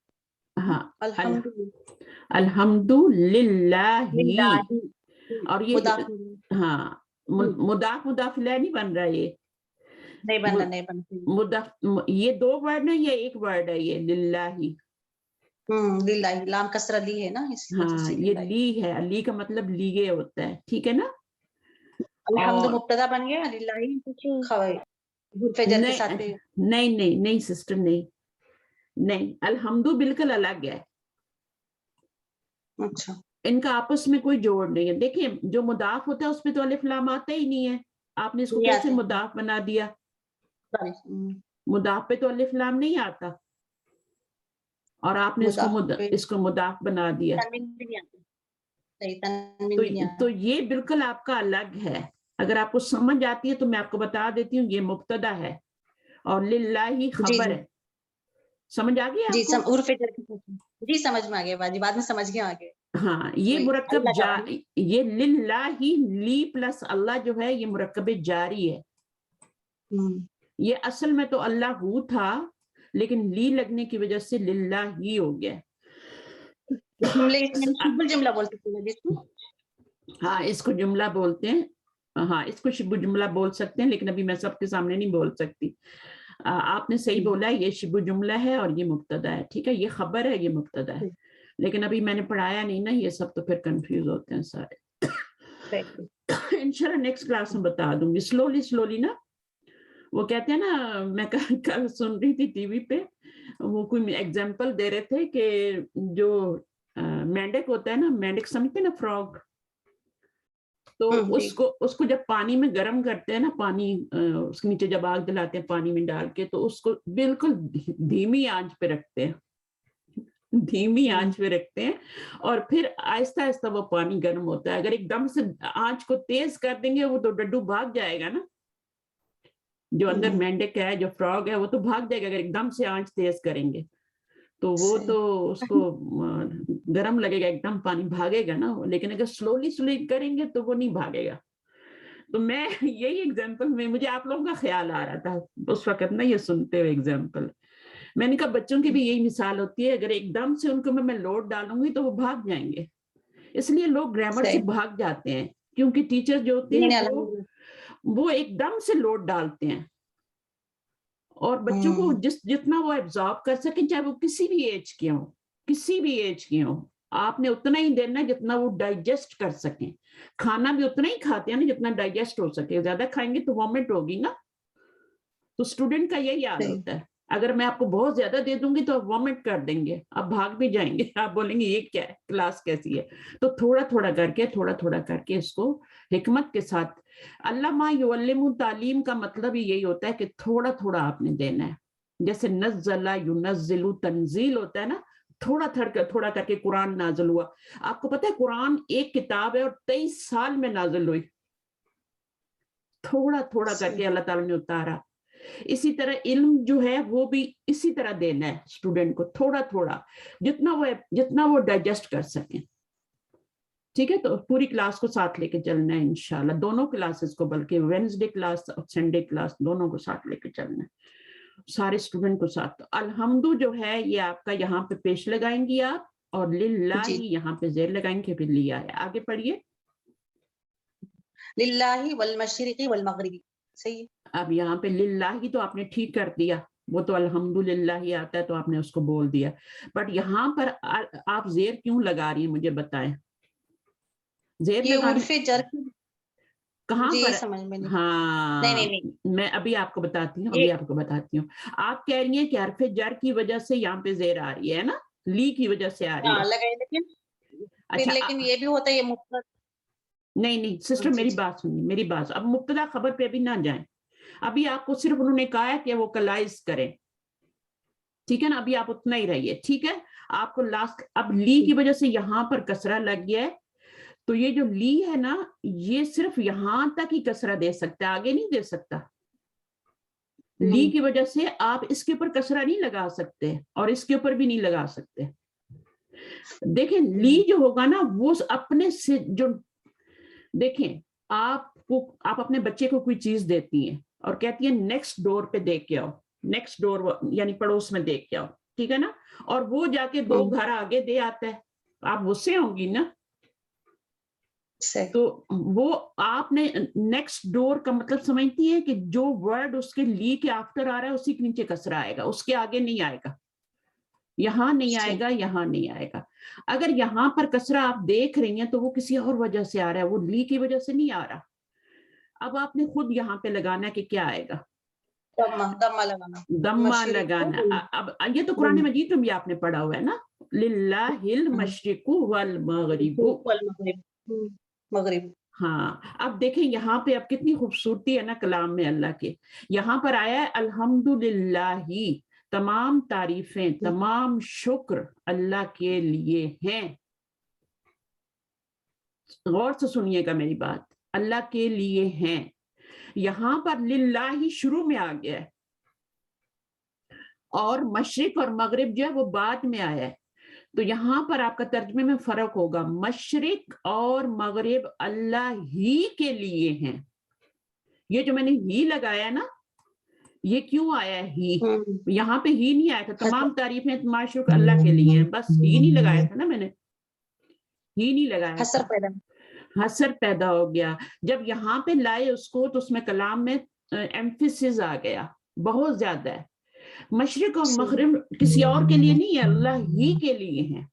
Speaker 1: हाँ
Speaker 7: अल्हम्दुलिल्लाह
Speaker 1: अल्हम्दुलिल्लाही, और ये
Speaker 7: मुदाफ
Speaker 1: हाँ मुदाफ मुदाफिला नहीं बन रहा, ये
Speaker 7: नहीं बनना।
Speaker 1: मुदाफ, ये दो वर्ड है, ये एक वर्ड है, ये लिल्लाही।
Speaker 7: लिल्लाही, लाम कसरा ली है ना, इस वजह
Speaker 1: हाँ
Speaker 7: से
Speaker 1: ये ली है, ली का मतलब लिए होता है, ठीक है ना।
Speaker 7: अल्हम्दु
Speaker 1: और
Speaker 7: मुब्तदा बन गया, लिल्लाही
Speaker 6: जी
Speaker 7: खबर फजर के साथ पे।
Speaker 1: नहीं सिस्टर, नहीं अल्हम्दु बिल्कुल अलग है,
Speaker 7: अच्छा,
Speaker 1: इनका आपस में कोई जोड़ नहीं है। देखिए जो मुदाफ होता है उसमें तो अलिफ लाम आता ही नहीं है, आपने इसको
Speaker 7: नहीं
Speaker 1: कैसे
Speaker 7: आते।
Speaker 1: मुदाफ बना दिया?
Speaker 7: सॉरी,
Speaker 1: मुदाफ पे तो अलिफ लाम नहीं आता, और आपने
Speaker 7: मुदाफ पे
Speaker 1: इसको मुदाफ बना दिया।
Speaker 7: तनवीन भी नहीं आती, सही, तनवीन भी नहीं
Speaker 1: तो
Speaker 7: आती।
Speaker 1: ये बिल्कुल आपका अलग है। अगर आपको समझ आती है तो मैं आपको बता देती हूँ, ये मुब्तदा है और लिल्लाही खबर है। समझ आ गया
Speaker 7: जी,
Speaker 1: आपको?
Speaker 7: उर्फ फजर के साथ, जी समझ में आ गया बाजी, बाद में समझ गया आगे।
Speaker 1: हाँ ये
Speaker 7: वही,
Speaker 1: मुरक्कब
Speaker 7: अल्लाह का
Speaker 1: ये लिल्लाही, ली प्लस अल्लाह जो है ये मुरक्कब जारी है। ये असल में तो अल्लाह हू था, लेकिन ली लगने की वजह से लिल्लाही हो गया।
Speaker 7: जुमले इसमें शुबुल जुमला बोल सकते हैं जिसको।
Speaker 1: हाँ इसको जुमला बोलते हैं, हाँ इसको शिबु जुमला बोल सकते हैं, लेकिन अभी मैं सबके सामने नहीं बोल सकती। आपने सही बोला, ये शिबु जुमला है और ये मुब्तदा है, ठीक है, ये खबर है, ये मुब्तदा है, लेकिन अभी मैंने पढ़ाया नहीं ना, ये सब तो फिर कंफ्यूज होते हैं सारे। इंशाल्लाह नेक्स्ट क्लास में बता दूंगी, स्लोली ना। वो कहते हैं ना, मैं कल सुन रही थी टीवी पे, वो कोई एग्जांपल दे रहे थे कि जो मेंढक होता है ना, मेंढक समझते हैं ना, फ्रॉग, तो उसको जब पानी में गर्म करते हैं ना, पानी उसके नीचे जब आग जलाते हैं पानी में डाल के, तो उसको बिल्कुल धीमी आंच पे रखते हैं, धीमी आंच पे रखते हैं, और फिर आहिस्ता आहिस्ता वो पानी गर्म होता है। अगर एकदम से आंच को तेज कर देंगे वो तो डड्डू भाग जाएगा ना, जो अंदर मेंढक है, जो फ्रॉग है, वो तो भाग जाएगा अगर एकदम से आंच तेज करेंगे, तो वो तो उसको गर्म लगेगा, एकदम पानी भागेगा ना, लेकिन अगर स्लोली करेंगे तो वो नहीं भागेगा। तो मैं यही एग्जांपल में मुझे आप लोगों का ख्याल आ रहा था उस वक्त ना, ये सुनते हुए एग्जांपल, मैंने कहा बच्चों की भी यही मिसाल होती है, अगर एकदम से उनको मैं लोड डालूंगी तो वो भाग जाएंगे। इसलिए लोग ग्रामर से भाग जाते हैं, क्योंकि टीचर जो होते हैं वो एकदम से लोड डालते हैं, और बच्चों को जितना वो एब्जॉर्ब कर सके, चाहे वो किसी भी एज के हो, आपने उतना ही देना है जितना वो डाइजेस्ट कर सके। खाना भी उतना ही खाते हैं ना जितना डाइजेस्ट हो सके, ज्यादा खाएंगे तो वॉमिट होगी ना, तो स्टूडेंट का यही हाल होता है। अगर मैं आपको बहुत ज्यादा दे दूंगी तो आप वॉमिट कर देंगे, आप भाग भी जाएंगे, आप बोलेंगे ये क्या है, क्लास कैसी है। तो थोड़ा थोड़ा करके इसको हिकमत के साथ, अल्लामा युअल्लिमु, तालीम का मतलब ही यही होता है कि थोड़ा थोड़ा आपने देना है। जैसे नज़्ज़ला युनज़्ज़िलु तंजील होता है ना, थोड़ा करके कुरान नाजिल हुआ। आपको पता है कुरान एक किताब है और 23 साल में नाजिल हुई, थोड़ा करके अल्लाह ताला ने उतारा। इसी तरह इल्म जो है वो भी इसी तरह देना है स्टूडेंट को, थोड़ा जितना वो डाइजेस्ट कर सके, ठीक है। तो पूरी क्लास को साथ लेके चलना है इंशाल्लाह, दोनों क्लासेस को, बल्कि वेडनेसडे क्लास और संडे क्लास दोनों को साथ लेके चलना है, सारे स्टूडेंट को साथ। तो अल्हम्दु जो है ये आपका यहाँ पे पेश लगाएंगी आप, और लिल्लाही यहाँ पे जेर लगाएंगे, फिर लिया है। आगे पढ़िए।
Speaker 7: लिल्लाही वल मशरिकी वल मगरिबी, सही।
Speaker 1: अब यहाँ पे लिल्लाही तो आपने ठीक कर दिया, वो तो अल्हम्दुलिल्लाह आता है तो आपने उसको बोल दिया, बट यहाँ पर आप जेर क्यों लगा रही हैं, मुझे बताएं। जेर
Speaker 7: ये
Speaker 1: लगाने
Speaker 7: उर्फे जर
Speaker 1: कहाँ पर?
Speaker 7: समझ में नहीं।
Speaker 1: हाँ
Speaker 7: नहीं।
Speaker 1: मैं अभी आपको बताती हूँ, आप कह रही हैं कि हरफे जर की वजह से यहाँ पे जेर आ रही है ना, ली की वजह से आ रही है।
Speaker 7: लगाए, लेकिन
Speaker 1: अच्छा,
Speaker 7: लेकिन ये भी होता है, ये मुफ्रद।
Speaker 1: नहीं सिस्टर, मेरी बात सुनिए, मेरी बात। अब मुब्तदा खबर पे अभी ना जाएं, अभी आपको सिर्फ उन्होंने कहा है कि वो कलाइज करें, ठीक है ना, अभी आप उतना ही रहिए, ठीक है। आपको लास्ट, अब ली की वजह से यहाँ पर कसरा लग गया है, तो ये जो ली है ना, ये सिर्फ यहां तक ही कसरा दे सकता है, आगे नहीं दे सकता। ली की वजह से आप इसके ऊपर कसरा नहीं लगा सकते और इसके ऊपर भी नहीं लगा सकते। देखें ली जो होगा ना वो अपने से जो, देखें आप अपने बच्चे को कोई चीज देती हैं और कहती है नेक्स्ट डोर पे देख के आओ, नेक्स्ट डोर यानी पड़ोस में देख के आओ, ठीक है ना, और वो जाके 2 घर आगे दे आता है, आप गुस्से होंगी ना। तो वो आपने नेक्स्ट डोर का मतलब समझती है कि जो वर्ड उसके ली के आफ्टर आ रहा है उसी के नीचे कसरा आएगा, उसके आगे नहीं आएगा, यहां नहीं आएगा, यहां नहीं आएगा। अगर यहां पर कसरा आप देख रही हैं तो वो किसी और वजह से आ रहा है, वो ली की वजह से नहीं आ रहा। अब आपने खुद यहाँ पे लगाना कि क्या आएगा,
Speaker 7: दम्मा लगाना,
Speaker 1: दम्मा लगाना। अब ये तो कुरान मजीद में भी आपने पढ़ा हुआ है ना, लिल्लाहिल मशरिकु वल मगरिबु,
Speaker 7: मगरिब।
Speaker 1: हाँ, अब देखें यहाँ पे अब कितनी खूबसूरती है ना कलाम में अल्लाह के। यहाँ पर आया है अल्हम्दुलिल्लाही, तमाम तारीफें, तमाम शुक्र अल्लाह के लिए हैं। गौर से सुनिएगा मेरी बात, अल्लाह के लिए हैं। यहाँ पर लिल्लाही शुरू में आ गया है और मशरिक और मगरिब जो है वो बाद में आया है। तो यहाँ पर आपका तर्जमे में फर्क होगा, मशरिक और मगरिब अल्लाह ही के लिए हैं। ये जो मैंने ही लगाया ना, ये क्यों आया है ही, यहाँ पे ही नहीं आया था, तमाम तारीफें तमाम शुक्र अल्लाह के लिए हैं, बस ही नहीं लगाया था ना मैंने, ही नहीं लगाया, हसर पैदा हो गया। जब यहाँ पे लाए उसको तो उसमें कलाम में एम्फेसिस आ गया, बहुत ज्यादा है। मशरिक और मगरिब किसी और के लिए नहीं है, अल्लाह ही के लिए है।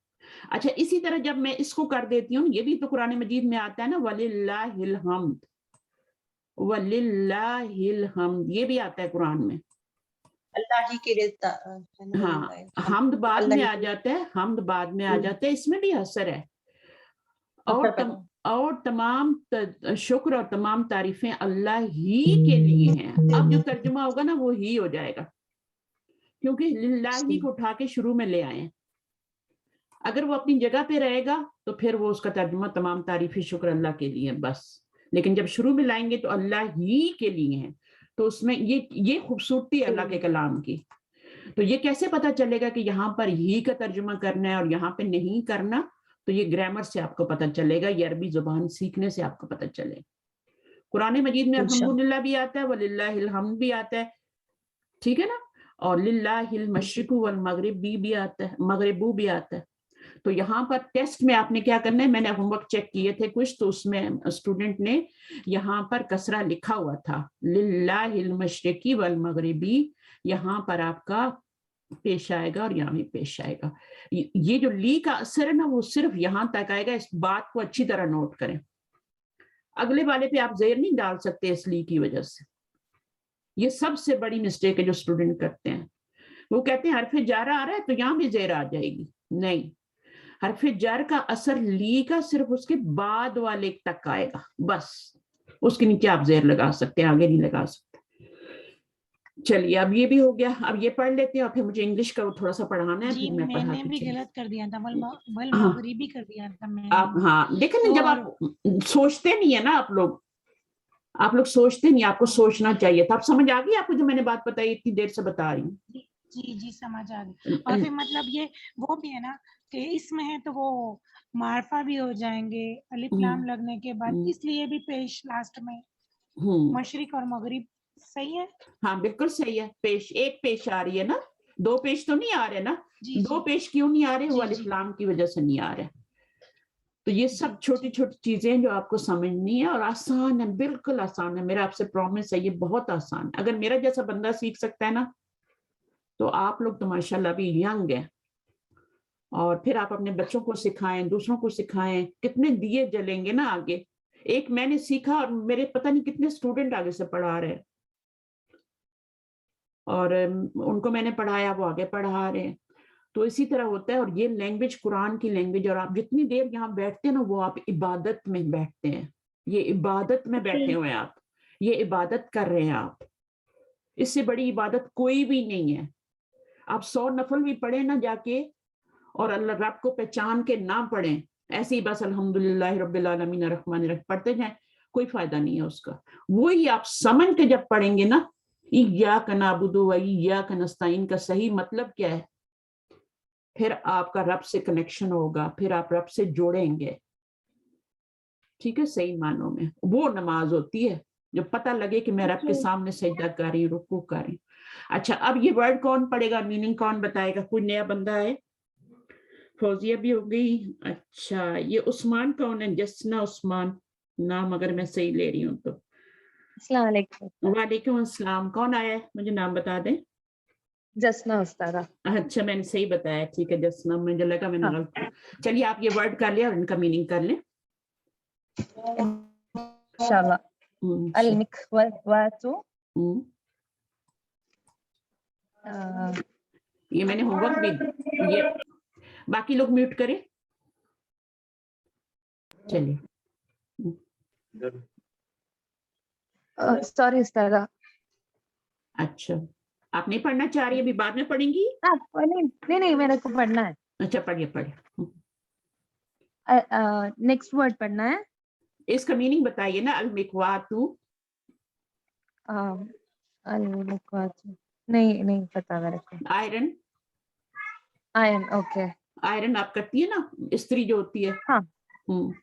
Speaker 1: अच्छा, इसी तरह जब मैं इसको कर देती हूँ, ये भी तो कुरान मजीद में आता है ना, वलिल्लाहिल हम्द, वलिल्लाहिल हम्द, ये भी आता है कुरान में,
Speaker 7: अल्लाह ही के लिए।
Speaker 1: हाँ, हम्द बाद में आ जाता है, हम्द बाद में आ जाता है, इसमें भी हसर है। और तमाम शुक्र और तमाम तारीफें अल्लाह ही के लिए हैं। अब जो तर्जुमा होगा ना वो ही हो जाएगा, क्योंकि लिल्लाही को उठा के शुरू में ले आए। अगर वो अपनी जगह पे रहेगा तो फिर वो उसका तर्जुमा तमाम तारीफें शुक्र अल्लाह के लिए बस, लेकिन जब शुरू में लाएंगे तो अल्लाह ही के लिए है। तो उसमें ये खूबसूरती है अल्लाह के कलाम की। तो ये कैसे पता चलेगा कि यहाँ पर ही का तर्जुमा करना है और यहाँ पे नहीं करना, तो ये ग्रामर से आपको पता चलेगा, ये अरबी जुबान सीखने से आपको पता चलेगा। कुरान मजीद में अल्हम्दुलिल्लाह भी आता है, वलिल्लाहिल हम्द भी आता है, ठीक है ना, और लिल्लाहिल मशरिकु वल मगरिब भी आता है, मगरिबु भी आता है। तो यहाँ पर टेस्ट में आपने क्या करना है, मैंने होमवर्क चेक किए थे कुछ, तो उसमें स्टूडेंट ने यहाँ पर कसरा लिखा हुआ था, लिल्लाहिल मशरिकी वल मगरिबी, यहाँ पर आपका पेश आएगा और यहाँ भी पेश आएगा। ये जो ली का असर है ना वो सिर्फ यहाँ तक आएगा, इस बात को अच्छी तरह नोट करें। अगले वाले पे आप ज़ेर नहीं डाल सकते इस ली की वजह से, ये सबसे बड़ी मिस्टेक है जो स्टूडेंट करते हैं। वो कहते हैं हरफे जार आ रहा है तो यहाँ भी ज़ेर आ जाएगी, नहीं, हरफे जार का असर ली का सिर्फ उसके बाद वाले तक आएगा, बस उसके नीचे आप ज़ेर लगा सकते हैं, आगे नहीं लगा सकते। चलिए अब ये भी हो गया, अब ये पढ़ लेते हैं और फिर मुझे इंग्लिश का थोड़ा सा पढ़ाना है, फिर मैं पढ़ा
Speaker 3: मैंने भी
Speaker 1: के
Speaker 3: गलत कर दिया था, वल मगरिबी कर दिया था मैंने।
Speaker 1: आप, हाँ देखें ना, जब आप सोचते नहीं है ना, आप लोग सोचते नहीं, आपको सोचना चाहिए था। आप समझ आ गई आपको जो मैंने बात बताई, इतनी देर से बता रही हूँ।
Speaker 3: जी समझ आ गई। और फिर मतलब ये वो भी है ना कि इसमें है तो वो मार्फा भी हो जाएंगे अलिफ लाम लगने के बाद, इसलिए भी पेश लास्ट में मशरिक और मगरिब, सही है?
Speaker 1: हाँ बिल्कुल सही है। पेश, एक पेश आ रही है ना, 2 पेश तो नहीं आ रहे ना, 2 पेश क्यों नहीं आ रहे, वो अलिफ लाम की वजह से नहीं आ रहे। तो ये सब छोटी छोटी चीजें जो आपको समझनी है, और आसान है, बिल्कुल आसान है, मेरा आपसे प्रॉमिस है, ये बहुत आसान है। अगर मेरा जैसा बंदा सीख सकता है ना, तो आप लोग तो माशाल्लाह भी यंग हैं, और फिर आप अपने बच्चों को सिखाएं, दूसरों को सिखाएं, कितने दिए जलेंगे ना आगे। एक मैंने सीखा और मेरे पता नहीं कितने स्टूडेंट आगे से पढ़ा रहे हैं, और उनको मैंने पढ़ाया, वो आगे पढ़ा रहे हैं। तो इसी तरह होता है। और ये लैंग्वेज कुरान की लैंग्वेज, और आप जितनी देर यहाँ बैठते हैं ना, वो आप इबादत में बैठते हैं, ये इबादत में बैठे हुए हैं आप, ये इबादत कर रहे हैं आप, इससे बड़ी इबादत कोई भी नहीं है। आप 100 नफल भी पढ़े ना जाके और अल्लाह रब को पहचान के ना पढ़ें, ऐसे ही बस अल्हम्दुलिल्लाह रब्बिल आलमीन अर्रहमान अर्रहीम पढ़ते जाएं, कोई फायदा नहीं है उसका। वही आप समझ के जब पढ़ेंगे ना, इय्याका नअबुदु व इय्याका नस्तईन का सही मतलब क्या है, फिर आपका रब से कनेक्शन होगा, फिर आप रब से जोड़ेंगे, ठीक है, सही मानों में। वो नमाज होती है जब पता लगे कि मैं रब के सामने सजदा कर रही हूँ, रुकू कर रही हूँ। अच्छा, अब ये वर्ड कौन पढ़ेगा, मीनिंग कौन बताएगा? कोई नया बंदा है? फौजिया भी हो गई। अच्छा, ये उस्मान कौन है? जसना उस्मान नाम, अगर मैं सही ले रही हूँ तो।
Speaker 8: अस्सलाम वालेकुम।
Speaker 1: वालेकुम अस्सलाम। कौन आया है, मुझे नाम बता दें।
Speaker 8: जसना उस्तादा।
Speaker 1: अच्छा, मैंने सही बताया, ठीक है जसना, मुझे लगा मैंने
Speaker 8: हाँ।
Speaker 1: गलत। चलिए आप ये वर्ड कर लिया और इनका मीनिंग कर लें
Speaker 8: इंशाल्लाह। अल-मिकवातु,
Speaker 1: ये मैंने होमवर्क भी, ये बाकी लोग म्यूट करें। चलिए,
Speaker 8: सॉरी उस्तादा।
Speaker 1: अच्छा आप नहीं पढ़ना चाह रही, अभी बाद में पढ़ेंगी?
Speaker 8: नहीं मेरे को पढ़ना है।
Speaker 1: अच्छा पढ़िए पढ़िए।
Speaker 8: नेक्स्ट वर्ड पढ़ना है।
Speaker 1: इसका मीनिंग बताइए ना। अल-मिकवातु,
Speaker 8: अल-मिकवातु नहीं पता मेरे को।
Speaker 1: आयरन।
Speaker 8: Iron, okay.
Speaker 1: आयरन आप करती है ना, स्त्री जो होती है,
Speaker 8: हाँ।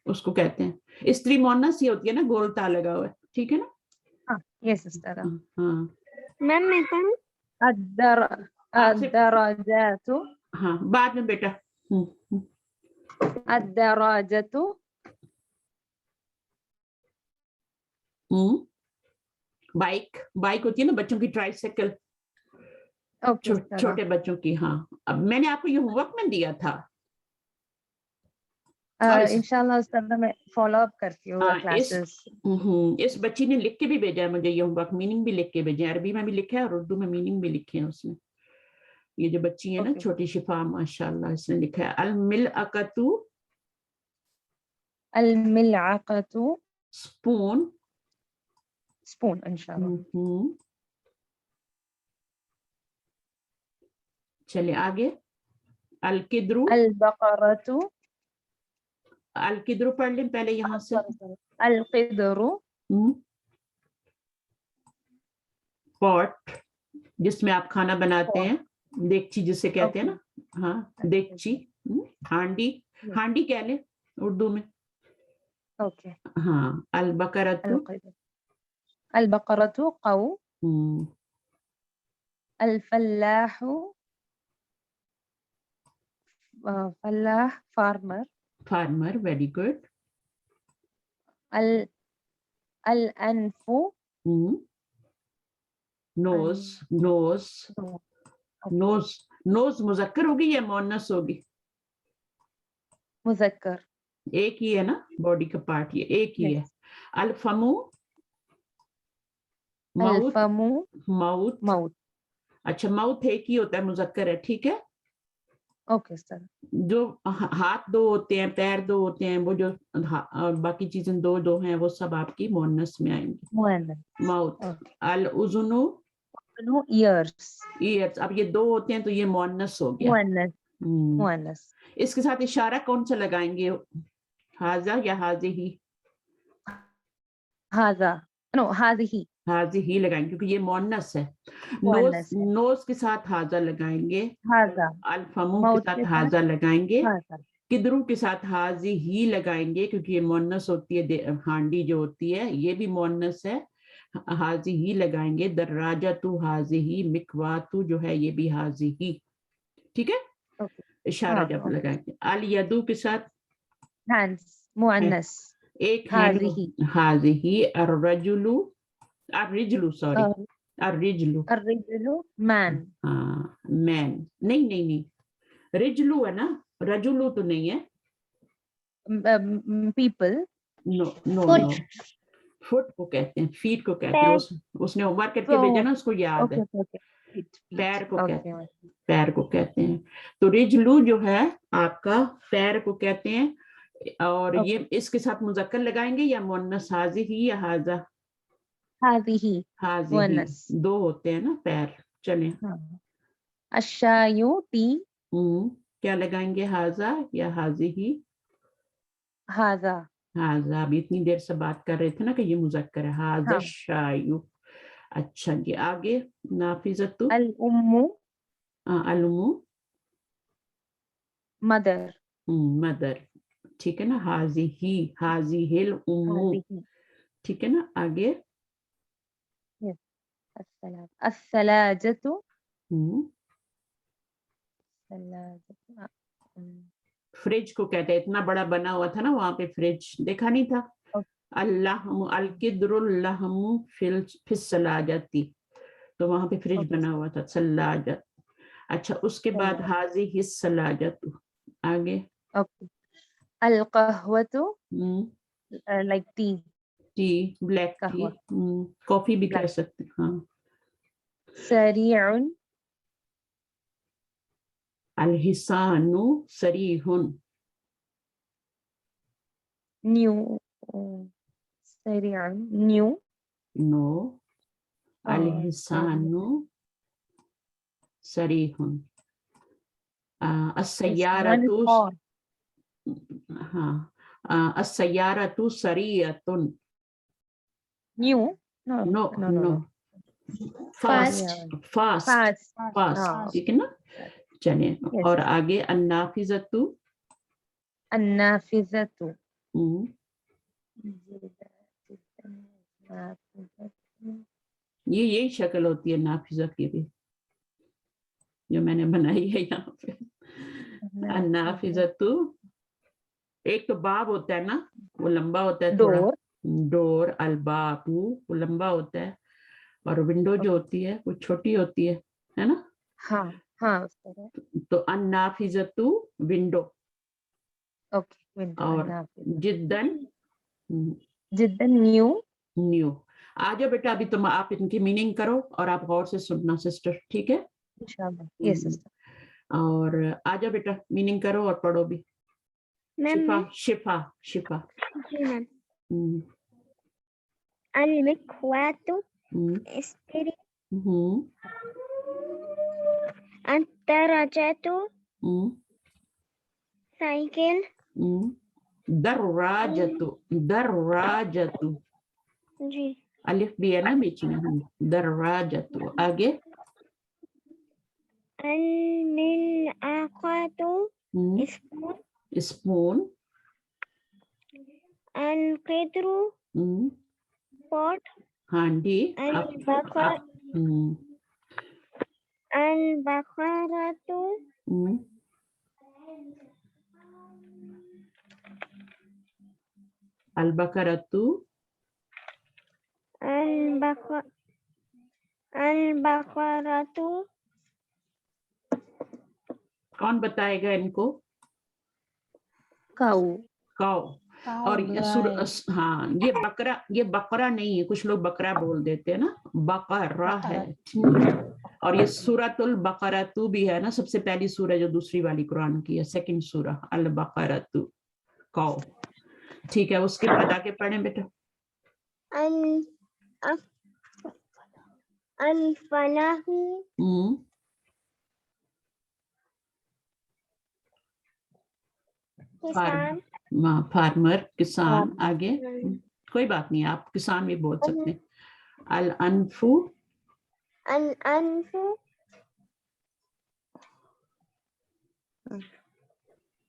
Speaker 1: उसको कहते हैं स्त्री। मोनस ये होती है ना, गोल ता लगा हुआ है, ठीक है ना?
Speaker 8: हाँ, यस उस्तादा।
Speaker 1: हाँ
Speaker 6: मैम मैं पढ़ूं?
Speaker 8: अद-दराजातु।
Speaker 1: हाँ, बाद में बेटा।
Speaker 8: अद-दराजातु।
Speaker 1: बाइक, बाइक होती है ना बच्चों की, ट्राइसाइकिल, छोटे बच्चों की। हाँ, अब मैंने आपको ये होमवर्क में दिया था।
Speaker 8: इंशाल्लाह उस्तादा मैं फॉलो अप करती हूँ क्लासेस।
Speaker 1: इस बच्ची ने लिख के भी भेजा है मुझे ये होमवर्क, मीनिंग भी लिख के भेजा है, अरबी में भी लिखा है और उर्दू में मीनिंग भी लिखे हैं उसने। ये जो बच्ची है ना, छोटी शिफा, माशाल्लाह, इसने लिखा है अल-मिलअकतु।
Speaker 8: अल-मिलअकतु
Speaker 1: स्पून,
Speaker 8: स्पून इंशाल्लाह।
Speaker 1: चलिए आगे। अल-किद्रु,
Speaker 8: अल-बकरतु।
Speaker 1: अल-किद्रु पढ़ लें पहले यहाँ से।
Speaker 8: अल-किद्रु
Speaker 1: पॉट, जिसमें आप खाना बनाते हैं, देगची जिसे कहते हैं ना। हाँ, देगची। हांडी, हांडी कह ले उर्दू में।
Speaker 8: ओके।
Speaker 1: हाँ, अल-बकरतु।
Speaker 8: अल-बकरतु कौ। अल-फल्लाहु, फल्लाह फार्मर।
Speaker 1: Farmer, very good.
Speaker 8: अल-अनफु
Speaker 1: नोज, नोज, नोज। नोज मुजक्कर होगी या मुअन्नस होगी?
Speaker 8: मुजक्कर।
Speaker 1: एक ही है ना, बॉडी का पार्ट, ये एक ही है। अल-फमु, माउथ, माउथ,
Speaker 8: माउथ।
Speaker 1: अच्छा, माउथ एक ही होता है, मुजक्कर है, ठीक है।
Speaker 8: Okay sir.
Speaker 1: जो हाथ दो होते हैं, पैर दो होते हैं, वो जो बाकी चीजें दो दो हैं, वो सब आपकी मुअन्नस में आएंगी। माउथ। अल-उज़ुनु,
Speaker 8: ईयर्स।
Speaker 1: ईयर्स, अब ये दो होते हैं तो ये मुअन्नस हो गया।
Speaker 8: मुअन्नस।
Speaker 1: इसके साथ इशारा कौन सा लगाएंगे, हाजा या हाजिही?
Speaker 8: हाजा, नो हाजिही।
Speaker 1: हाजिही लगाएंगे क्योंकि ये मुअन्नस है। नोज, नोज के साथ हाजा लगाएंगे।
Speaker 8: हाजा।
Speaker 1: अल-फमु के साथ हाजा लगाएंगे। किद्रू के साथ हाजिही लगाएंगे क्योंकि ये मुअन्नस होती है, हांडी जो होती है ये भी मुअन्नस है, हाजिही लगाएंगे। दर्राजतु हाजिही, मिकवातु जो है ये भी हाजिही, ठीक है। इशारा जब लगाएंगे। अल-यदु के साथ
Speaker 8: हैंड्स, मुअन्नस,
Speaker 1: एक हाजिही, हाजिही। अर्रजुलु, अर्रिजलु, सॉरी, अर्रिजलु,
Speaker 8: अर्रिजलु मैन।
Speaker 1: हाँ, मैन। नहीं, रिजलू है ना, रजुलू तो नहीं है।
Speaker 8: पीपल।
Speaker 1: नो, फुट को कहते हैं, फीट को कहते हैं। उसने होमवर्क करके भेजा ना, उसको याद है। पैर को कहते हैं, पैर को कहते हैं। तो रिजलू जो है आपका पैर को कहते हैं। और ये इसके साथ मुजक्कर लगाएंगे या मुअन्नस, हाजिही या हाजा? हाजिही, दो होते हैं ना पैर। चलें।
Speaker 8: الشايو tea.
Speaker 1: क्या लगाएंगे, हाजा या हाजी ही?
Speaker 8: هذا.
Speaker 1: हाजा, अभी इतनी देर से बात कर रहे थे ना कि ये मुज़क्कर है, हाजा
Speaker 8: हाँ.
Speaker 1: शायु। अच्छा जी, आगे नाफिजतु,
Speaker 8: الأم
Speaker 1: अलमु,
Speaker 8: mother.
Speaker 1: मदर, ठीक है ना, हाजी हिल उम्मू,
Speaker 8: هذه.
Speaker 1: ठीक है ना, आगे
Speaker 8: Yes. الثلاجة. الثلاجة.
Speaker 1: फ्रिज को कहते हैं, इतना बड़ा बना हुआ था ना वहां पे, फ्रिज देखा नहीं था। अल्लाहमु अलकिद्रुल्लाहमु फिस्सलाजती, तो वहां पे फ्रिज बना हुआ था, सल्लाजत। अच्छा, उसके बाद हाजी हिस्सलाजतु, आगे
Speaker 8: Okay. القهوة like tea.
Speaker 1: Tea, black tea,
Speaker 8: कहवा।
Speaker 1: कॉफी भी कह
Speaker 8: Black.
Speaker 1: सकते हैं, हाँ।
Speaker 8: سريع.
Speaker 1: अलहिसानु सरीहुन,
Speaker 8: new. سريع new.
Speaker 1: नो,
Speaker 8: سريع.
Speaker 1: अलहिसानु सरीहुन। अस्सय्यारतु,
Speaker 8: One car.
Speaker 1: हाँ, अस्सय्यारतु सरीयतुन,
Speaker 8: new. No.
Speaker 1: No
Speaker 8: No, no,
Speaker 1: no,
Speaker 8: no.
Speaker 1: Fast fast
Speaker 8: Fast.
Speaker 1: Fast,
Speaker 8: हाँ.
Speaker 1: ठीक है ना, चलिए।
Speaker 8: Yes.
Speaker 1: और आगे अन्नाफिजतु,
Speaker 8: النافذة.
Speaker 1: ये यही शक्ल होती है नाफिजा की भी, जो मैंने बनाई है यहाँ पे। अन्नाफिजतु, एक तो बाब होता है ना, वो लंबा होता है थोड़ा,
Speaker 8: Door.
Speaker 1: डोर, अलबाबू वो लंबा होता है, और विंडो जो होती है वो छोटी होती है ना।
Speaker 8: हाँ हाँ उस तरह.
Speaker 1: तो अन्नाफिजतु विंडो,
Speaker 8: Okay. Window.
Speaker 1: और
Speaker 8: النافذة.
Speaker 1: जिद्दन
Speaker 8: جدا new.
Speaker 1: न्यू। आ जाओ बेटा, अभी तुम आप इनकी मीनिंग करो और आप गौर से सुनना सिस्टर, ठीक है।
Speaker 8: इंशाल्लाह. Yes, sister.
Speaker 1: और आ जाओ बेटा, मीनिंग करो और पढ़ो भी। शिफा शिफा शिफा।
Speaker 6: जी मैम। المكواة استري. الدراجة साइकिल.
Speaker 1: दर्राजतु, दर्राजतु,
Speaker 6: जी.
Speaker 1: अलिफ भी है ना बीच में, दर्राजतु। आगे
Speaker 6: الملعقة स्पून.
Speaker 1: स्पून,
Speaker 6: القدر पॉट.
Speaker 1: हांडी,
Speaker 6: البقرة
Speaker 1: अलबकरतु,
Speaker 6: البقرة.
Speaker 1: कौन बताएगा इनको?
Speaker 8: काऊ.
Speaker 1: काऊ। और हाँ, ये बकरा नहीं है, कुछ लोग बकरा बोल देते हैं ना, बकरा है। और ये सूरतुल बकरतु भी है ना, सबसे पहली सूरह जो दूसरी वाली कुरान की है, सेकंड सूरह अल बकरतु, काऊ, ठीक है। उसके बाद आगे पढ़ें बेटा।
Speaker 6: الفلاح किसान.
Speaker 1: फार्मर, किसान। आगे कोई बात नहीं, आप किसान भी बोल सकते हैं। अल अनफु,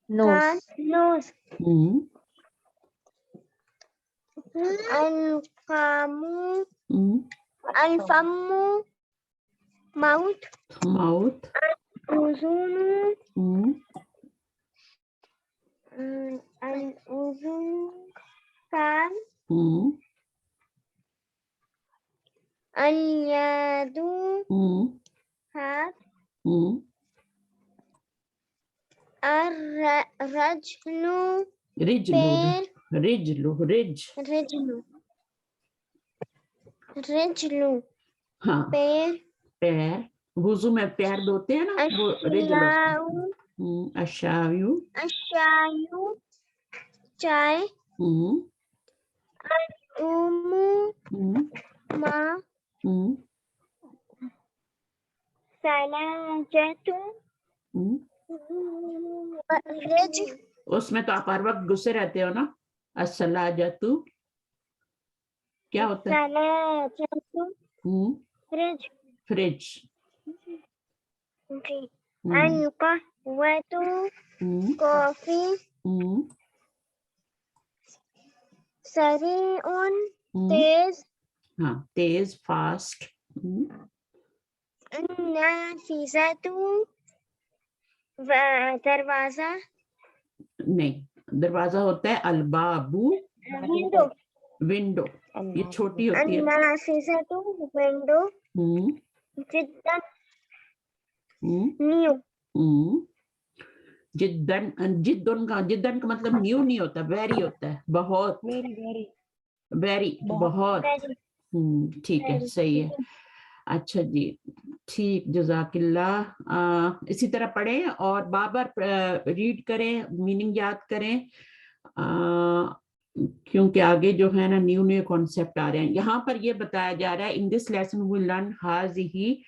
Speaker 6: नोज. الفم माउथ. الأذن कान. اليد हाथ. रिजलू
Speaker 1: हाँ,
Speaker 6: पैर.
Speaker 1: वुजू में पैर धोते हैं ना, वो रिजलू। अशायु
Speaker 6: चाय. माँ. सलाजतु फ्रिज
Speaker 1: उसमें तो आप हर वक्त गुस्से रहते हो ना. अस्सलाजतु क्या होता है?
Speaker 6: सलाजतु फ्रिज
Speaker 1: फ्रिज.
Speaker 6: जी अनकहवतु कॉफी सरीउन तेज
Speaker 1: हाँ, तेज, फास्ट.
Speaker 6: नाफिज़तु दरवाजा
Speaker 1: नहीं, दरवाजा होता है अलबाबू,
Speaker 6: विंडो
Speaker 1: विंडो. ये छोटी होती है.
Speaker 6: नाफिज़तु विंडो जिद्दन न्यू
Speaker 1: जिद्दन. जिद्दन का मतलब न्यू नहीं होता, वेरी होता है, बहुत. वेरी बहुत. ठीक है, सही है. अच्छा जी, ठीक, जज़ाकिल्लाह. इसी तरह पढ़ें और बार बार रीड करें, मीनिंग याद करें, क्योंकि आगे जो है ना न्यू कॉन्सेप्ट आ रहे हैं. यहाँ पर ये बताया जा रहा है in this lesson we learn हाज़िही.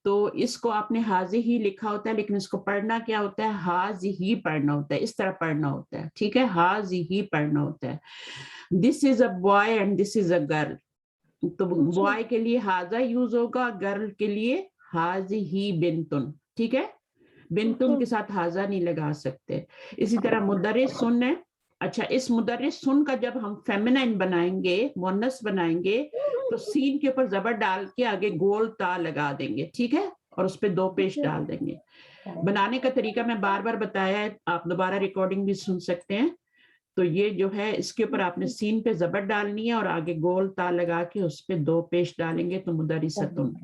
Speaker 1: तो इसको आपने हाज़ी ही लिखा होता है, लेकिन इसको पढ़ना क्या होता है? हाज़ी ही पढ़ना होता है, इस तरह पढ़ना होता है. ठीक है, हाज़ी ही पढ़ना होता है. This is a boy and this is a girl. तो बॉय के लिए हाजा यूज होगा, गर्ल के लिए हाजी ही बिनतुन. ठीक है, बिनतुन के साथ हाजा नहीं लगा सकते. इसी तरह मुदर्रिस सुन है. अच्छा, इस मुदर्रिस सुन का जब हम फेमिनाइन बनाएंगे, मुअन्नस बनाएंगे, तो सीन के ऊपर जबर डाल के आगे गोल ता लगा देंगे. ठीक है, और उस पर दो पेश डाल देंगे. बनाने का तरीका मैं बार बार बताया है, आप दोबारा रिकॉर्डिंग भी सुन सकते हैं. तो ये जो है इसके ऊपर आपने सीन पे जबर डालनी है और आगे गोल ता लगा के उस पे दो पेश डालेंगे तो मुदर्रिसतुन.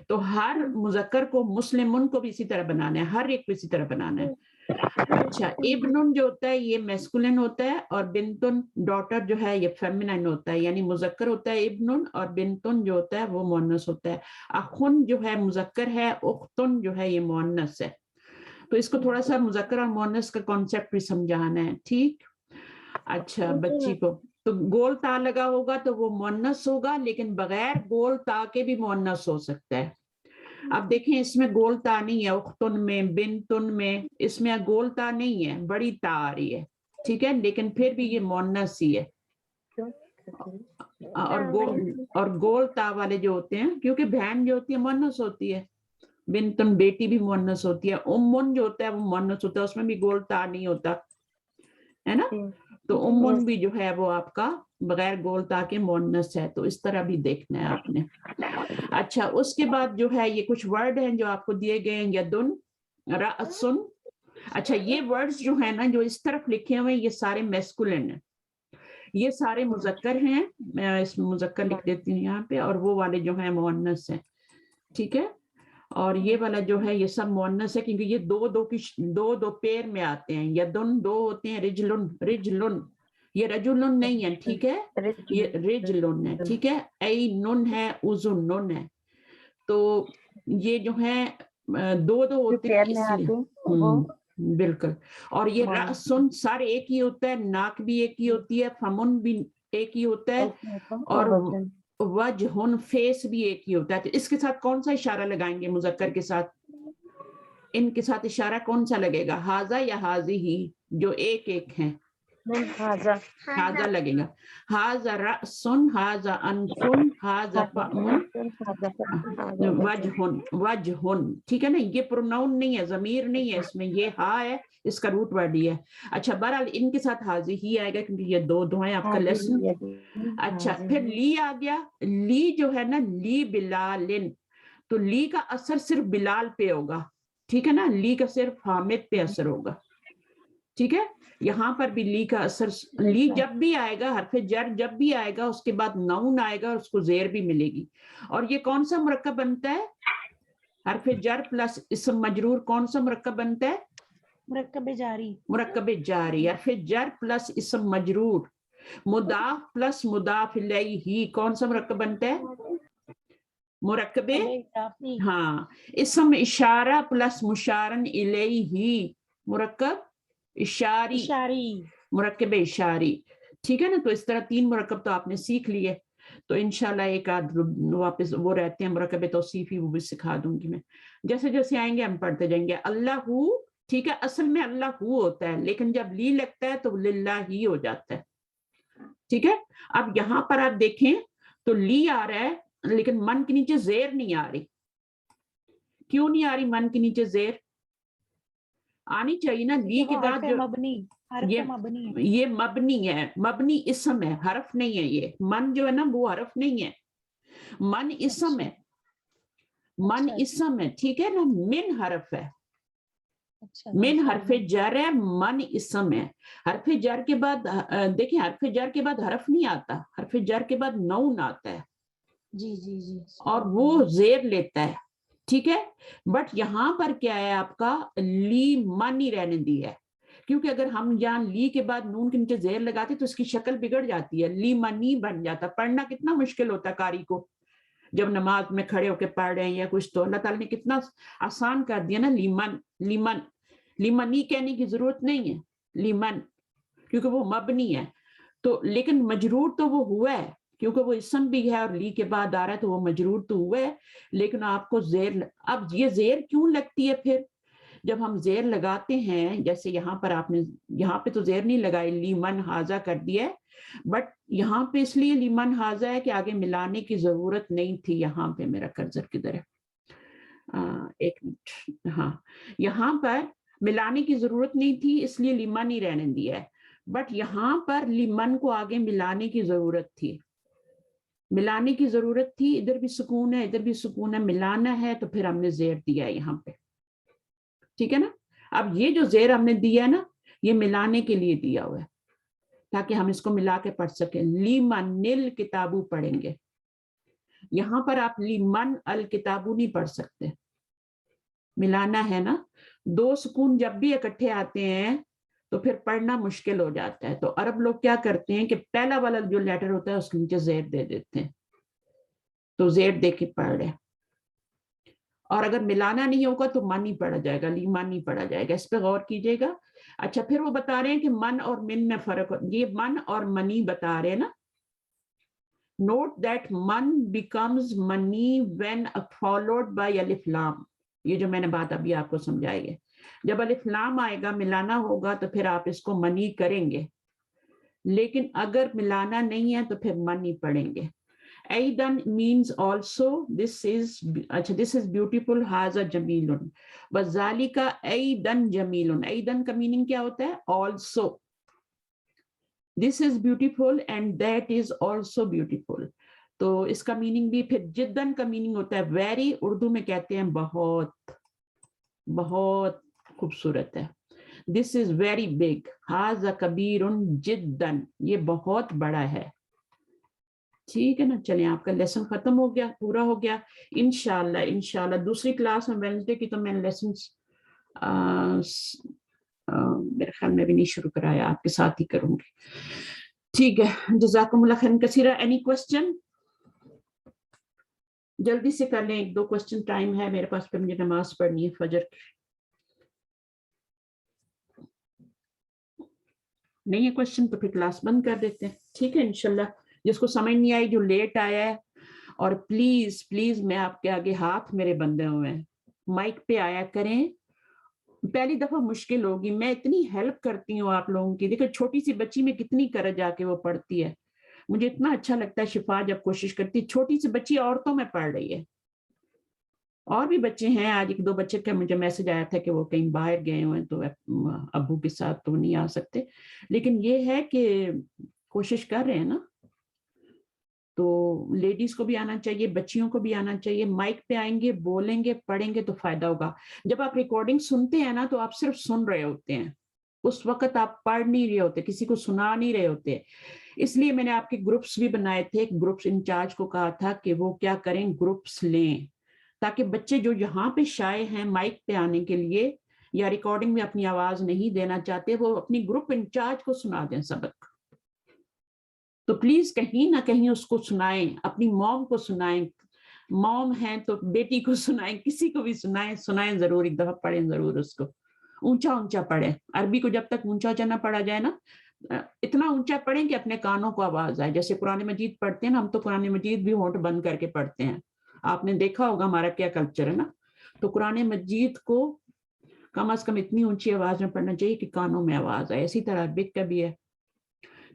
Speaker 1: तो हर मुजक्कर को, मुस्लिमुन को भी इसी तरह बनाना है, हर एक को इसी तरह बनाना है. अच्छा, इब्नुन जो होता है ये मैस्कुलिन होता है और बिनतुन डॉटर जो है ये फेमिनाइन होता है, यानी मुजक्कर होता है इब्नुन और बिनतुन जो होता है वो मुअन्नस होता है. अखुन जो है मुजक्कर है, उख्तुन जो है ये मुअन्नस है. तो इसको थोड़ा सा मुजक्कर और मुअन्नस का कॉन्सेप्ट भी समझाना है. ठीक. अच्छा, बच्ची को तो गोल ता लगा होगा तो वो मुअन्नस होगा, लेकिन बगैर गोल ता के भी मुअन्नस हो सकता है. अब देखें, इसमें गोल ता नहीं है, उख्तुन में, बिनतुन में, इसमें गोल ता नहीं है, बड़ी ता आ रही है. ठीक है, लेकिन फिर भी ये मुअन्नस ही है. और गोल ता वाले जो होते हैं, क्योंकि बहन जो होती है मुअन्नस होती है, बिनतुन बेटी भी मुअन्नस होती है, उम्मुन जो होता है वो मुअन्नस होता है, उसमें भी गोल ता नहीं होता है ना. तो उम्मुन भी जो है वो आपका बगैर गोल ता के मुअन्नस है. तो इस तरह भी देखना है आपने. अच्छा, उसके बाद जो है ये कुछ वर्ड हैं जो आपको दिए गए हैं. यदुन, रअसुन. अच्छा, ये वर्ड्स जो है ना जो इस तरफ लिखे हुए हैं ये सारे मैस्कुलिन हैं, ये सारे मुजक्कर हैं. मैं इसमें मुजक्कर लिख देती हूँ यहाँ पे, और वो वाले जो है मुअन्नस है. ठीक है, और ये वाला जो है ये सब मुअन्नस है, क्योंकि ये दो पेयर में आते हैं. यदुन दो होते हैं, रिजलुन ये रजुलुन नहीं है. ठीक है, ये रिजलुन है. ठीक है, ऐ नुन है, उजुन नुन है. तो ये जो है दो होते हैं इसलिए. बिल्कुल. और ये रअसुन, सर एक ही होता है, नाक भी एक ही होती है, फमुन भी एक ही होता है, और वजहुन फेस भी एक ही होता है. तो इसके साथ कौन सा इशारा लगाएंगे मुजक्कर के साथ? इनके साथ इशारा कौन सा लगेगा? हाजा या हाजी ही, जो एक एक हैं? हाजा लगेगा. हाजा रअसुन, हाजा अनफुन, हाजा फमुन, वजहुन. ठीक है ना, ये प्रोनाउन नहीं है, जमीर नहीं है इसमें, ये हा है, इसका रूट वर्ड ही है. अच्छा, बहरहाल इनके साथ हाजी ही आएगा क्योंकि ये दो हैं आपका लेसन. अच्छा, फिर ली आ गया. ली जो है ना, ली बिलालिन, तो ली का असर सिर्फ बिलाल पे होगा. ठीक है ना, ली का सिर्फ हामिद पे असर होगा. ठीक है, यहाँ पर भी ली का असर, ली जब भी आएगा, हरफे जर जब भी आएगा उसके बाद नाउन आएगा और उसको जेर भी मिलेगी. और ये कौन सा मुरक्कब बनता है? हरफे जर प्लस इस्म मजरूर कौन सा मुरक्कब बनता है?
Speaker 3: मुरक्कब जारी.
Speaker 1: मुरक्कब जारी. हरफे जर प्लस इस्म मजरूर, मुदाफ प्लस मुदाफ इलैही कौन सा मुरक्कब बनता है? मुरक्कब. हाँ, इस्म इशारा प्लस मुशारन इलैही मुरक्कब इशारी, मुरक्कब इशारी. ठीक है ना, तो इस तरह तीन मुरक्कब तो आपने सीख लिए. तो इंशाल्लाह एक आध वापस वो रहते हैं मुरकब तौसीफी, वो भी सिखा दूंगी मैं। जैसे जैसे आएंगे हम पढ़ते जाएंगे। अल्लाहू, ठीक है, असल में अल्लाहू होता है, लेकिन जब ली लगता है तो लिल्लाह ही हो जाता है, ठीक है। अब यहाँ पर आप देखें तो ली आ रहा है, लेकिन मन के नीचे जेर नहीं आ रही। क्यों नहीं आ रही मन के नीचे जेर? आनी चाहिए ना। ली के बाद जो ये मबनी है, मबनी इसम है, हरफ नहीं है। ये मन जो है ना वो हरफ नहीं है, मन इसम है, मन इसम है, ठीक है ना। मिन हरफ है, मिन हरफ जर है, मन इसम है। हरफ जर के बाद देखिए, हरफ जर के बाद हरफ नहीं आता, हरफ जर के बाद नौन आता है
Speaker 3: जी जी जी,
Speaker 1: और वो जेर लेता है, ठीक है। बट यहाँ पर क्या है आपका, ली मन ही रहने दी है, क्योंकि अगर हम यहाँ ली के बाद नून के नीचे जेर लगाते तो इसकी शक्ल बिगड़ जाती है, ली मनी बन जाता। पढ़ना कितना मुश्किल होता है कारी को, जब नमाज में खड़े होकर पढ़ रहे हैं या कुछ, तो अल्लाह ताला ने कितना आसान कर दिया ना। लीमन, लीमन, लीमनी कहने की जरूरत नहीं है, लीमन, क्योंकि वो मबनी है। तो लेकिन मजरूर तो वो हुआ है, क्योंकि वो इसम भी है और ली के बाद आ रहा है, तो वो मजरूर तो हुआ है, लेकिन आपको जेर, अब ये जेर क्यों लगती है फिर? जब हम जेर लगाते हैं, जैसे यहाँ पर आपने, यहाँ पे तो जेर नहीं लगाई, लीमन हाजा कर दिया है, बट यहाँ पे इसलिए लीमन हाजा है कि आगे मिलाने की जरूरत नहीं थी। यहाँ पे मेरा कर्सर किधर है, एक मिनट, हाँ, यहाँ पर मिलाने की जरूरत नहीं थी, इसलिए लीमन ही रहने दिया है। बट यहाँ पर लीमन को आगे मिलाने की जरूरत थी, मिलाने की जरूरत थी। इधर भी सुकून है, इधर भी सुकून है, मिलाना है, तो फिर हमने जेर दिया है यहाँ पे, ठीक है ना। अब ये जो जेर हमने दिया है ना, ये मिलाने के लिए दिया हुआ है, ताकि हम इसको मिला के पढ़ सकें। लीमनिल किताबू पढ़ेंगे, यहाँ पर आप लीमन अल किताबू नहीं पढ़ सकते, मिलाना है ना। दो सुकून जब भी इकट्ठे आते हैं तो फिर पढ़ना मुश्किल हो जाता है। तो अरब लोग क्या करते हैं कि पहला वाला जो लेटर होता है उसके नीचे जेर दे देते हैं, तो जेर दे के पढ़ रहे। और अगर मिलाना नहीं होगा तो मन ही पढ़ा जाएगा, लीमान नहीं पढ़ा जाएगा। इस पर गौर कीजिएगा। अच्छा, फिर वो बता रहे हैं कि मन और मिन में फर्क, ये मन और मनी बता रहे हैं ना। नोट दैट मन becomes money when followed by अलिफ लाम। ये जो मैंने बात अभी आपको समझाई है, जब अलिफ लाम आएगा, मिलाना होगा, तो फिर आप इसको मनी करेंगे, लेकिन अगर मिलाना नहीं है तो फिर मन ही पढ़ेंगे। Aidan means also, this is beautiful, haza jamilun, wazalika aidan jamilun। aidan का मीनिंग क्या होता है? Also। This is beautiful and that is also beautiful। तो इसका मीनिंग भी फिर जिद्दन का मीनिंग होता है वेरी, उर्दू में कहते हैं बहुत, बहुत खूबसूरत है। This is very big, हाजा कबीरुन जिद्दन, ये बहुत बड़ा है, ठीक है ना। चलिए, आपका लेसन खत्म हो गया, पूरा हो गया। इंशाल्लाह इंशाल्लाह दूसरी क्लास में वेडनेसडे की तो मैंने लेसन मेरे ख्याल में भी नहीं शुरू कराया, आपके साथ ही करूंगी, ठीक है। जज़ाकुमुल्लाह खैरन कसीरा। Any question? जल्दी से कर लें, एक दो क्वेश्चन टाइम है मेरे पास, फिर मुझे नमाज पढ़नी है फजर की। नहीं है क्वेश्चन तो फिर क्लास बंद कर देते हैं, ठीक है। इंशाल्लाह जिसको समझ नहीं आई, जो लेट आया है, और प्लीज प्लीज मैं आपके आगे हाथ मेरे बंधे हुए हैं, माइक पे आया करें। पहली दफा मुश्किल होगी, मैं इतनी हेल्प करती हूँ आप लोगों की। देखो छोटी सी बच्ची में कितनी करज आके वो पढ़ती है, मुझे इतना अच्छा लगता है शिफा जब कोशिश करती है। छोटी सी बच्ची औरतों में पढ़ रही है, और भी बच्चे हैं। आज एक दो बच्चे का मुझे मैसेज आया था कि वो कहीं बाहर गए हुए हैं, तो अब्बू के साथ तो नहीं आ सकते, लेकिन ये है कि कोशिश कर रहे हैं ना। तो लेडीज को भी आना चाहिए, बच्चियों को भी आना चाहिए। माइक पे आएंगे, बोलेंगे, पढ़ेंगे तो फायदा होगा। जब आप रिकॉर्डिंग सुनते हैं ना, तो आप सिर्फ सुन रहे होते हैं, उस वक्त आप पढ़ नहीं रहे होते, किसी को सुना नहीं रहे होते। इसलिए मैंने आपके ग्रुप्स भी बनाए थे। ग्रुप्स इंचार्ज को कहा था कि वो क्या करें, ग्रुप्स लें, ताकि बच्चे जो यहाँ पे शाये हैं माइक पे आने के लिए या रिकॉर्डिंग में अपनी आवाज नहीं देना चाहते, वो अपनी ग्रुप इंचार्ज को सुना दें सबक। तो प्लीज कहीं ना कहीं उसको सुनाएं, अपनी मॉम को सुनाएं, मॉम है तो बेटी को सुनाएं, किसी को भी सुनाएं जरूर, एक दफा पढ़ें जरूर उसको, ऊंचा ऊंचा पढ़ें। अरबी को जब तक ऊंचा ऊंचा ना पढ़ा जाए ना, इतना ऊंचा पढ़ें कि अपने कानों को आवाज आए। जैसे कुरान मजीद पढ़ते हैं ना, हम तो कुरान मजीद भी होंठ बंद करके पढ़ते हैं, आपने देखा होगा हमारा क्या कल्चर है ना। तो कुरान मजीद को कम से कम इतनी ऊंची आवाज में पढ़ना चाहिए कि कानों में आवाज आए। इसी तरह अरबिक का भी है।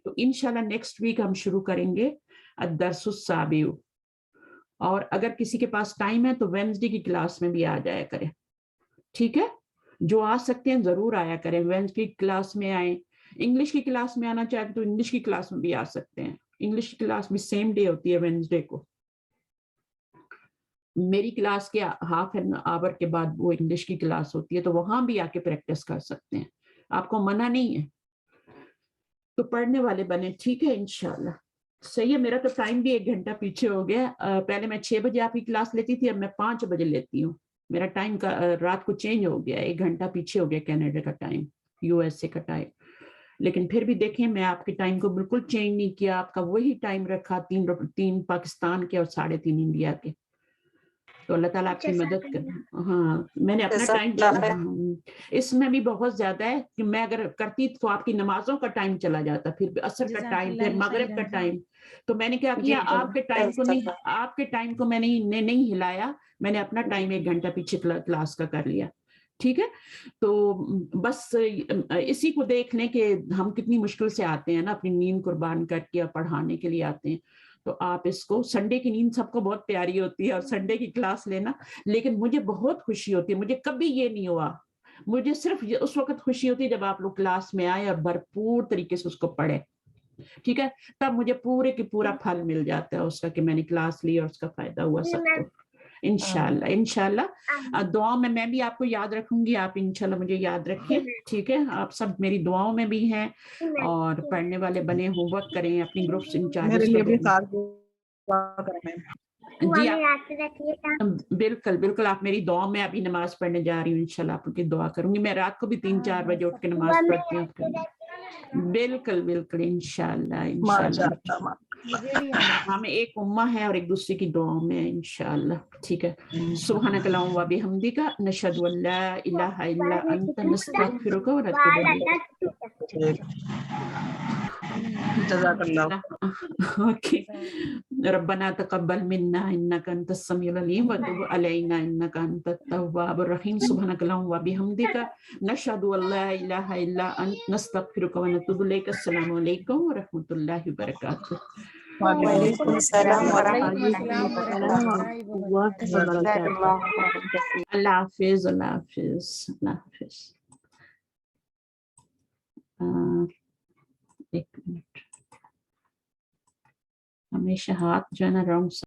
Speaker 1: तो इंशाल्लाह नेक्स्ट वीक हम शुरू करेंगे अद-दर्सुस साबिउ, और अगर किसी के पास टाइम है तो वेडनेसडे की क्लास में भी आ जाया करें, ठीक है? जो आ सकते हैं जरूर आया करें, वेडनेसडे की क्लास में आए। इंग्लिश की क्लास में आना चाहते तो इंग्लिश की क्लास में भी आ सकते हैं। इंग्लिश की क्लास भी सेम डे होती है वेडनेसडे को। मेरी क्लास के हाफ एन आवर के बाद वो इंग्लिश की क्लास होती है, तो वहां भी आके प्रैक्टिस कर सकते हैं, आपको मना नहीं है। तो पढ़ने वाले बने, ठीक है इंशाल्लाह। सही है, मेरा तो टाइम भी 1 घंटा पीछे हो गया। पहले मैं 6 बजे आपकी क्लास लेती थी, अब मैं 5 बजे लेती हूँ। मेरा टाइम का रात को चेंज हो गया, 1 घंटा पीछे हो गया कनाडा का टाइम, यूएसए का टाइम। लेकिन फिर भी देखें, मैं आपके टाइम को बिल्कुल चेंज नहीं किया, आपका वही टाइम रखा, 3 पाकिस्तान के और 3.5 इंडिया के। तो अल्लाह ताला आपकी मदद कर। हाँ, मैंने अपना टाइम, इसमें भी बहुत ज्यादा है कि मैं अगर करती तो आपकी नमाजों का टाइम चला जाता, फिर असर का टाइम, फिर मगरिब का टाइम। तो मैंने क्या किया, आपके टाइम को नहीं, आपके टाइम को मैंने नहीं हिलाया, मैंने अपना टाइम 1 घंटा पीछे क्लास का कर लिया, ठीक है? तो बस इसी को देख लें कि हम कितनी मुश्किल से आते हैं ना, अपनी नींद कुर्बान करके और पढ़ाने के लिए आते हैं। तो आप इसको, संडे की नींद सबको बहुत प्यारी होती है और संडे की क्लास लेना, लेकिन मुझे बहुत खुशी होती है, मुझे कभी ये नहीं हुआ, मुझे सिर्फ उस वक्त खुशी होती है जब आप लोग क्लास में आए और भरपूर तरीके से उसको पढ़े, ठीक है? तब मुझे पूरे की पूरा फल मिल जाता है उसका कि मैंने क्लास ली और उसका फायदा हुआ सबको। इंशाल्लाह इंशाल्लाह दुआ में मैं भी आपको याद रखूंगी, आप इंशाल्लाह मुझे याद रखिए, ठीक है? आप सब मेरी दुआओं में भी हैं, और पढ़ने वाले बने, होमवर्क करें, अपनी ग्रुप्स इंचार्जेस को जी आप बिल्कुल बिल्कुल, आप मेरी दुआ में अभी नमाज पढ़ने जा रही हूँ, इंशाल्लाह आपकी दुआ करूंगी। मैं रात को भी 3-4 बजे उठ के नमाज पढ़ती हूँ। बिल्कुल बिल्कुल इंशाल्लाह इंशाल्लाह। हमें एक उम्मा है और एक दूसरे की दुआओं में है इंशाल्लाह, ठीक है? सुब्हानक अल्लाहुम्मा व बिहम्दिका नशहदु अन ला इलाहा इल्ला अंता नस्तगफिरुका व नतूबु इलैक। ओके, रब्बना तकब्बल मिन्ना इन्नका अंतस समीउल अलीम व तुब अलैना इन्नका अंतत तव्वाबुर रहीम। सुब्हानक अल्लाहुम्मा व बिहम्दिका नशहदु अन ला इलाहा इल्ला अंता नस्तगफिरुका व नतूबु इलैक। अस्सलामु अलैकुम व रहमतुल्लाहि व बरकातुहू।
Speaker 2: वालेकुम सलाम व
Speaker 1: अल्लाह हाफिज, अल्लाह हाफिज, अल्लाह हाफिज। 1 मिनट, हमेशा हाथ जो है ना रॉन्ग